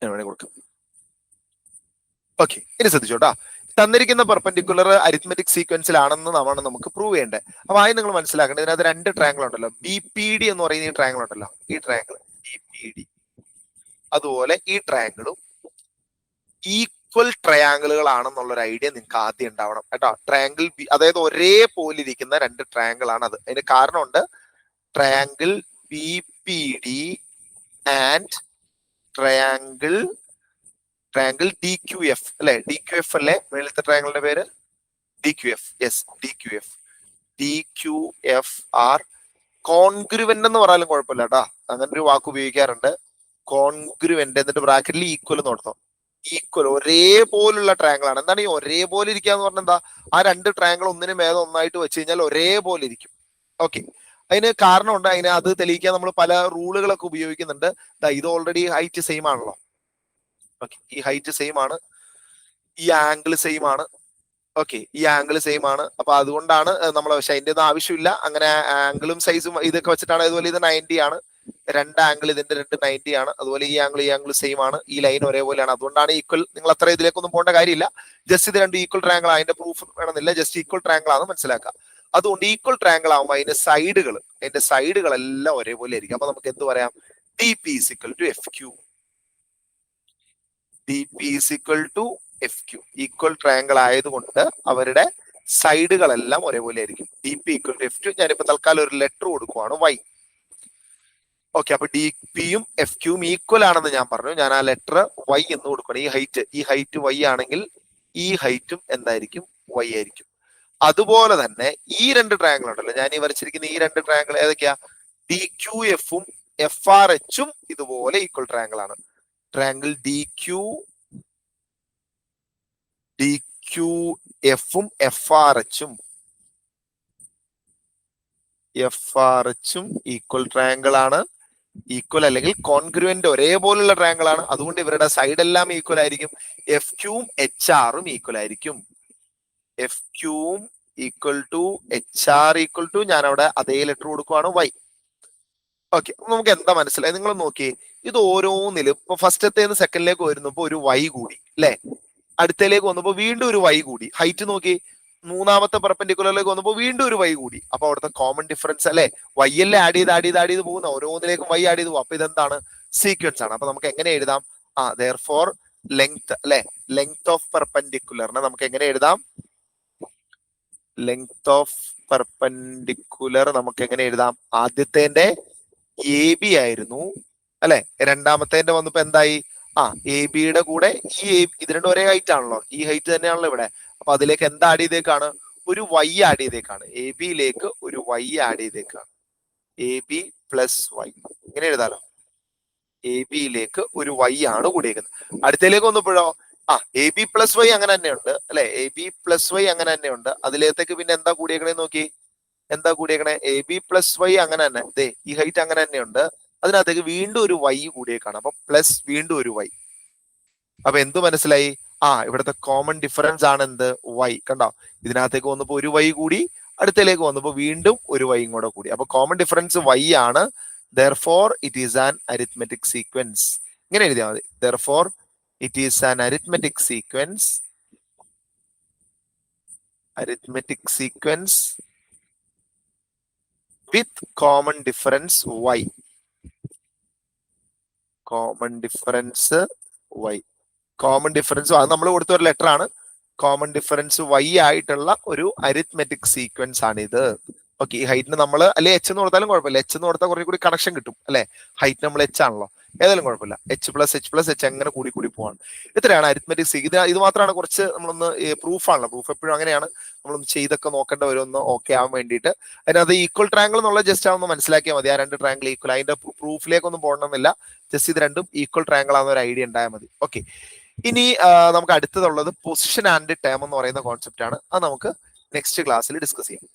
വേണമെങ്കിൽ കൊടുക്കാം. ഓക്കെ, ഇനി ശ്രദ്ധിച്ചോട്ടാ. തന്നിരിക്കുന്ന പെർപെൻഡിക്കുലർ അരിത്മെറ്റിക് സീക്വൻസിലാണെന്ന് നമുക്ക് പ്രൂവ് ചെയ്യേണ്ടത്. അപ്പൊ ആദ്യം നിങ്ങൾ മനസ്സിലാക്കേണ്ടത് ഇതിനകത്ത് രണ്ട് ട്രയാങ്കിൾ ഉണ്ടല്ലോ. ബി പി ഡി എന്ന് പറയുന്ന ഈ ട്രയാങ്കിൾ ഉണ്ടല്ലോ, ഈ ട്രയാങ്കിൾ ബി പി ഡി, അതുപോലെ ഈ ട്രയാങ്കിളും ഈക്വൽ ട്രയാങ്കിളുകൾ ആണെന്നുള്ളൊരു ഐഡിയ നിങ്ങൾക്ക് ആദ്യം ഉണ്ടാവണം കേട്ടോ. ട്രയാങ്കിൾ ബി, അതായത് ഒരേപോലെ ഇരിക്കുന്ന രണ്ട് ട്രയാങ്കിൾ ആണ് അത്. അതിന് കാരണമുണ്ട്. Triangle B P D and triangle D Q F അല്ലെ. ഡി ക്യു എഫ് അല്ലേ മേളത്തെ ട്രയാങ്കിളിന്റെ പേര്? D Q F. Yes, D Q F. D Q F are congruent എന്ന് പറയാനും കുഴപ്പമില്ല കേട്ടോ. അങ്ങനെ ഒരു വാക്ക് ഉപയോഗിക്കാറുണ്ട്, കോൺഗ്രുവന്റ്. എന്നിട്ട് ബ്രാക്കറ്റിൽ ഈക്വൽ നടത്തും. ഈക്വൽ, ഒരേപോലുള്ള ട്രയാങ്കിൾ ആണ്. എന്താണ് ഈ ഒരേപോലെ ഇരിക്കുക എന്ന് പറഞ്ഞാൽ എന്താ? ആ രണ്ട് ട്രയാങ്കിൾ ഒന്നിന് മേലെ ഒന്നായിട്ട് വെച്ച് കഴിഞ്ഞാൽ ഒരേപോലെ ഇരിക്കും. ഓക്കെ, അതിന് കാരണമുണ്ട്. അതിന് അത് തെളിയിക്കാൻ നമ്മൾ പല റൂളുകളൊക്കെ ഉപയോഗിക്കുന്നുണ്ട്. ഇത് ഓൾറെഡി ഹൈറ്റ് സെയിം ആണല്ലോ. ഓക്കെ, ഈ ഹൈറ്റ് സെയിം ആണ്, ഈ ആംഗിൾ സെയിം ആണ്, ഓക്കെ, ഈ ആംഗിൾ സെയിം ആണ്. അപ്പൊ അതുകൊണ്ടാണ് നമ്മൾ, പക്ഷെ അതിന്റെ ഒന്നും ആവശ്യമില്ല. അങ്ങനെ ആംഗിളും സൈസും ഇതൊക്കെ വെച്ചിട്ടാണ്. അതുപോലെ ഇത് 90 ആണ്, രണ്ട് ആംഗിൾ ഇതിന്റെ രണ്ട് 90 ആണ്. അതുപോലെ ഈ ആംഗിൾ സെയിം ആണ്, ഈ ലൈൻ ഒരേപോലെയാണ്. അതുകൊണ്ടാണ് ഈക്വൽ. നിങ്ങൾ അത്ര ഇതിലേക്കൊന്നും പോകേണ്ട കാര്യമില്ല. ജസ്റ്റ് ഇത് രണ്ട് ഈക്വൽ ട്രയാങ്കിൾ, അതിന്റെ പ്രൂഫ് വേണമെന്നില്ല, ജസ്റ്റ് ഈക്വൽ ട്രയാങ്കിൾ ആണ് മനസ്സിലാക്കുക. അതുകൊണ്ട് ഈക്വൽ ട്രയാങ്കിൾ ആകുമ്പോൾ അതിന്റെ സൈഡുകളെല്ലാം ഒരേപോലെ ആയിരിക്കും. അപ്പൊ നമുക്ക് എന്ത് പറയാം? D P is equal to F Q. D P is equal to F Q. Equal triangle ആയതുകൊണ്ട് അവരുടെ സൈഡുകളെല്ലാം ഒരേപോലെ ആയിരിക്കും. D P equal to F Q. ഞാനിപ്പോ തൽക്കാലം ഒരു ലെറ്റർ കൊടുക്കുവാണ്, വൈ. ഓക്കെ, അപ്പൊ ഡി പിയും എഫ് ക്യൂയും ഈക്വൽ ആണെന്ന് ഞാൻ പറഞ്ഞു. ഞാൻ ആ ലെറ്റർ വൈ എന്ന് കൊടുക്കണം. ഈ ഹൈറ്റ് വൈ ആണെങ്കിൽ ഈ ഹൈറ്റും എന്തായിരിക്കും? വൈ ആയിരിക്കും. അതുപോലെ തന്നെ ഈ രണ്ട് ട്രയാങ്കിൾ ഉണ്ടല്ലോ, ഞാൻ ഈ വരച്ചിരിക്കുന്ന ഈ രണ്ട് ട്രയാങ്കിൾ ഏതൊക്കെയാ? ഡി ക്യു എഫും എഫ് ആർ എച്ചും ഇതുപോലെ ഈക്വൽ ട്രയാങ്കിൾ ആണ്. ട്രയാങ്കിൾ ഡി ക്യു എഫും എഫ് ആർ എച്ചും ഈക്വൽ ട്രയാങ്കിൾ ആണ്. ഈക്വൽ അല്ലെങ്കിൽ കോൺഗ്രുവന്റ്, ഒരേപോലുള്ള ട്രയാങ്കിൾ ആണ്. അതുകൊണ്ട് ഇവരുടെ സൈഡ് എല്ലാം ഈക്വൽ ആയിരിക്കും. എഫ് ക്യൂവും എച്ച് ആറും ഈക്വൽ ആയിരിക്കും. എഫ് ക്യൂവും equal to H R equal to, ഞാൻ അവിടെ അതേ ലെറ്റർ കൊടുക്കുവാണ്, വൈ. ഓക്കെ, നമുക്ക് എന്താ മനസ്സിലായി? നിങ്ങൾ നോക്കിയേ, ഇത് ഓരോന്നിലും ഇപ്പൊ ഫസ്റ്റത്തേന്ന് സെക്കൻഡിലേക്ക് വരുന്നപ്പോ ഒരു വൈ കൂടി അല്ലെ, അടുത്തേക്ക് വന്നപ്പോ വീണ്ടും ഒരു വൈ കൂടി. ഹൈറ്റ് നോക്കി, മൂന്നാമത്തെ പെർപെൻഡിക്കുലറിലേക്ക് വന്നപ്പോൾ വീണ്ടും ഒരു വൈ കൂടി. അപ്പൊ അവിടുത്തെ കോമൺ ഡിഫറൻസ് അല്ലെ, വൈ അല്ലേ ആഡ് ചെയ്ത് പോകുന്ന, ഓരോന്നിലേക്കും വൈ ആഡ് ചെയ്ത് പോകും. അപ്പൊ ഇതെന്താണ്? സീക്വൻസ് ആണ്. അപ്പൊ നമുക്ക് എങ്ങനെ എഴുതാം? therefore ലെങ്ത് അല്ലെ, ലെങ്ത് ഓഫ് പെർപെൻഡിക്കുലറിനെ നമുക്ക് എങ്ങനെ എഴുതാം? ലെങ്ത് ഓഫ് പെർപെൻഡിക്കുലർ നമുക്ക് എങ്ങനെ എഴുതാം? ആദ്യത്തേന്റെ എ ബി ആയിരുന്നു അല്ലെ, രണ്ടാമത്തെ വന്നപ്പോ എന്തായി? എ ബിയുടെ കൂടെ ഇത് രണ്ടും ഒരേ ഹൈറ്റ് ആണല്ലോ, ഈ ഹൈറ്റ് തന്നെയാണല്ലോ ഇവിടെ. അപ്പൊ അതിലേക്ക് എന്താ ആഡ് ചെയ്തേക്കാണ്? ഒരു വൈ ആഡ് ചെയ്തേക്കാണ്. എ ബിയിലേക്ക് ഒരു വൈ ആഡ് ചെയ്തേക്കാണ്. എ ബി പ്ലസ് വൈ, ഇങ്ങനെ എഴുതാലോ. എ ബിയിലേക്ക് ഒരു വൈ ആണ് കൂടിയേക്കുന്നത്. അടുത്തേക്ക് വന്നപ്പോഴോ എ ബി പ്ലസ് വൈ അങ്ങനെ തന്നെയുണ്ട് അല്ലെ, എ ബി പ്ലസ് വൈ അങ്ങനെ തന്നെയുണ്ട്. അതിലേക്ക് പിന്നെ എന്താ കൂടിയേക്കണേ നോക്കി, എന്താ കൂടിയേക്കണേ? എ ബി പ്ലസ് വൈ അങ്ങനെ തന്നെ, ഈ ഹൈറ്റ് അങ്ങനെ തന്നെയുണ്ട്. അതിനകത്തേക്ക് വീണ്ടും ഒരു വൈ കൂടിയേക്കാണ്. അപ്പൊ പ്ലസ് വീണ്ടും ഒരു വൈ. അപ്പൊ എന്ത് മനസ്സിലായി? ഇവിടുത്തെ കോമൺ ഡിഫറൻസ് ആണ് എന്ത്? വൈ. കണ്ടോ, ഇതിനകത്തേക്ക് വന്നപ്പോ ഒരു വൈ കൂടി, അടുത്തേക്ക് വന്നപ്പോ വീണ്ടും ഒരു വൈയും കൂടെ കൂടി. അപ്പൊ കോമൺ ഡിഫറൻസ് വൈ ആണ്. therefore it is an arithmetic sequence. ഇങ്ങനെ എഴുതിയാൽ മതി. therefore it is an arithmetic sequence with common difference y. Common difference y. Common difference അത് നമ്മൾ കൊടുത്ത ഒരു ലെറ്റർ ആണ്. കോമൺ ഡിഫറൻസ് y ആയിട്ടുള്ള ഒരു അരിത്മെറ്റിക് സീക്വൻസ് ആണ് ഇത്. ഓക്കെ, ഈ ഹൈറ്റിന് നമ്മൾ അല്ലെ എച്ച് എന്ന് കൊടുത്താലും കുഴപ്പമില്ല. എച്ച് എന്ന് കൊടുത്താൽ കുറേ കൂടി കണക്ഷൻ കിട്ടും അല്ലെ. ഹൈറ്റ് നമ്മൾ എച്ച് ആണല്ലോ, ഏതായാലും കുഴപ്പമില്ല. എച്ച് പ്ലസ് എച്ച് അങ്ങനെ കൂടി പോവാണ്. ഇത്രയാണ് അരിത്മെറ്റിക് സീക്വൻസ്. ഇത് മാത്രമാണ് കുറച്ച് നമ്മളൊന്ന് പ്രൂഫാണല്ലോ, പ്രൂഫ് എപ്പോഴും അങ്ങനെയാണ്, നമ്മളൊന്ന് ചെയ്തൊക്കെ നോക്കേണ്ട വരുമെന്ന് ഓക്കെ ആവാൻ വേണ്ടിയിട്ട്. അതിനകത്ത് ഈക്വൽ ട്രയാങ്കിൾ എന്നുള്ള ജസ്റ്റ് ആവുന്ന മനസ്സിലാക്കിയാൽ മതി. ആ രണ്ട് ട്രയാങ്കിൾ ഈക്വൽ, അതിന്റെ പ്രൂഫിലേക്കൊന്നും പോകണമെന്നില്ല. ജസ്റ്റ് ഇത് രണ്ടും ഈക്വൽ ട്രയാങ്കിൾ ആവുന്ന ഒരു ഐഡിയ ഉണ്ടായാൽ മതി. ഓക്കെ, ഇനി നമുക്ക് അടുത്തതുള്ളത് പൊസിഷൻ ആൻഡ് ടേം എന്ന് പറയുന്ന കോൺസെപ്റ്റ് ആണ്. അത് നമുക്ക് നെക്സ്റ്റ് ക്ലാസ്സിൽ ഡിസ്കസ് ചെയ്യാം.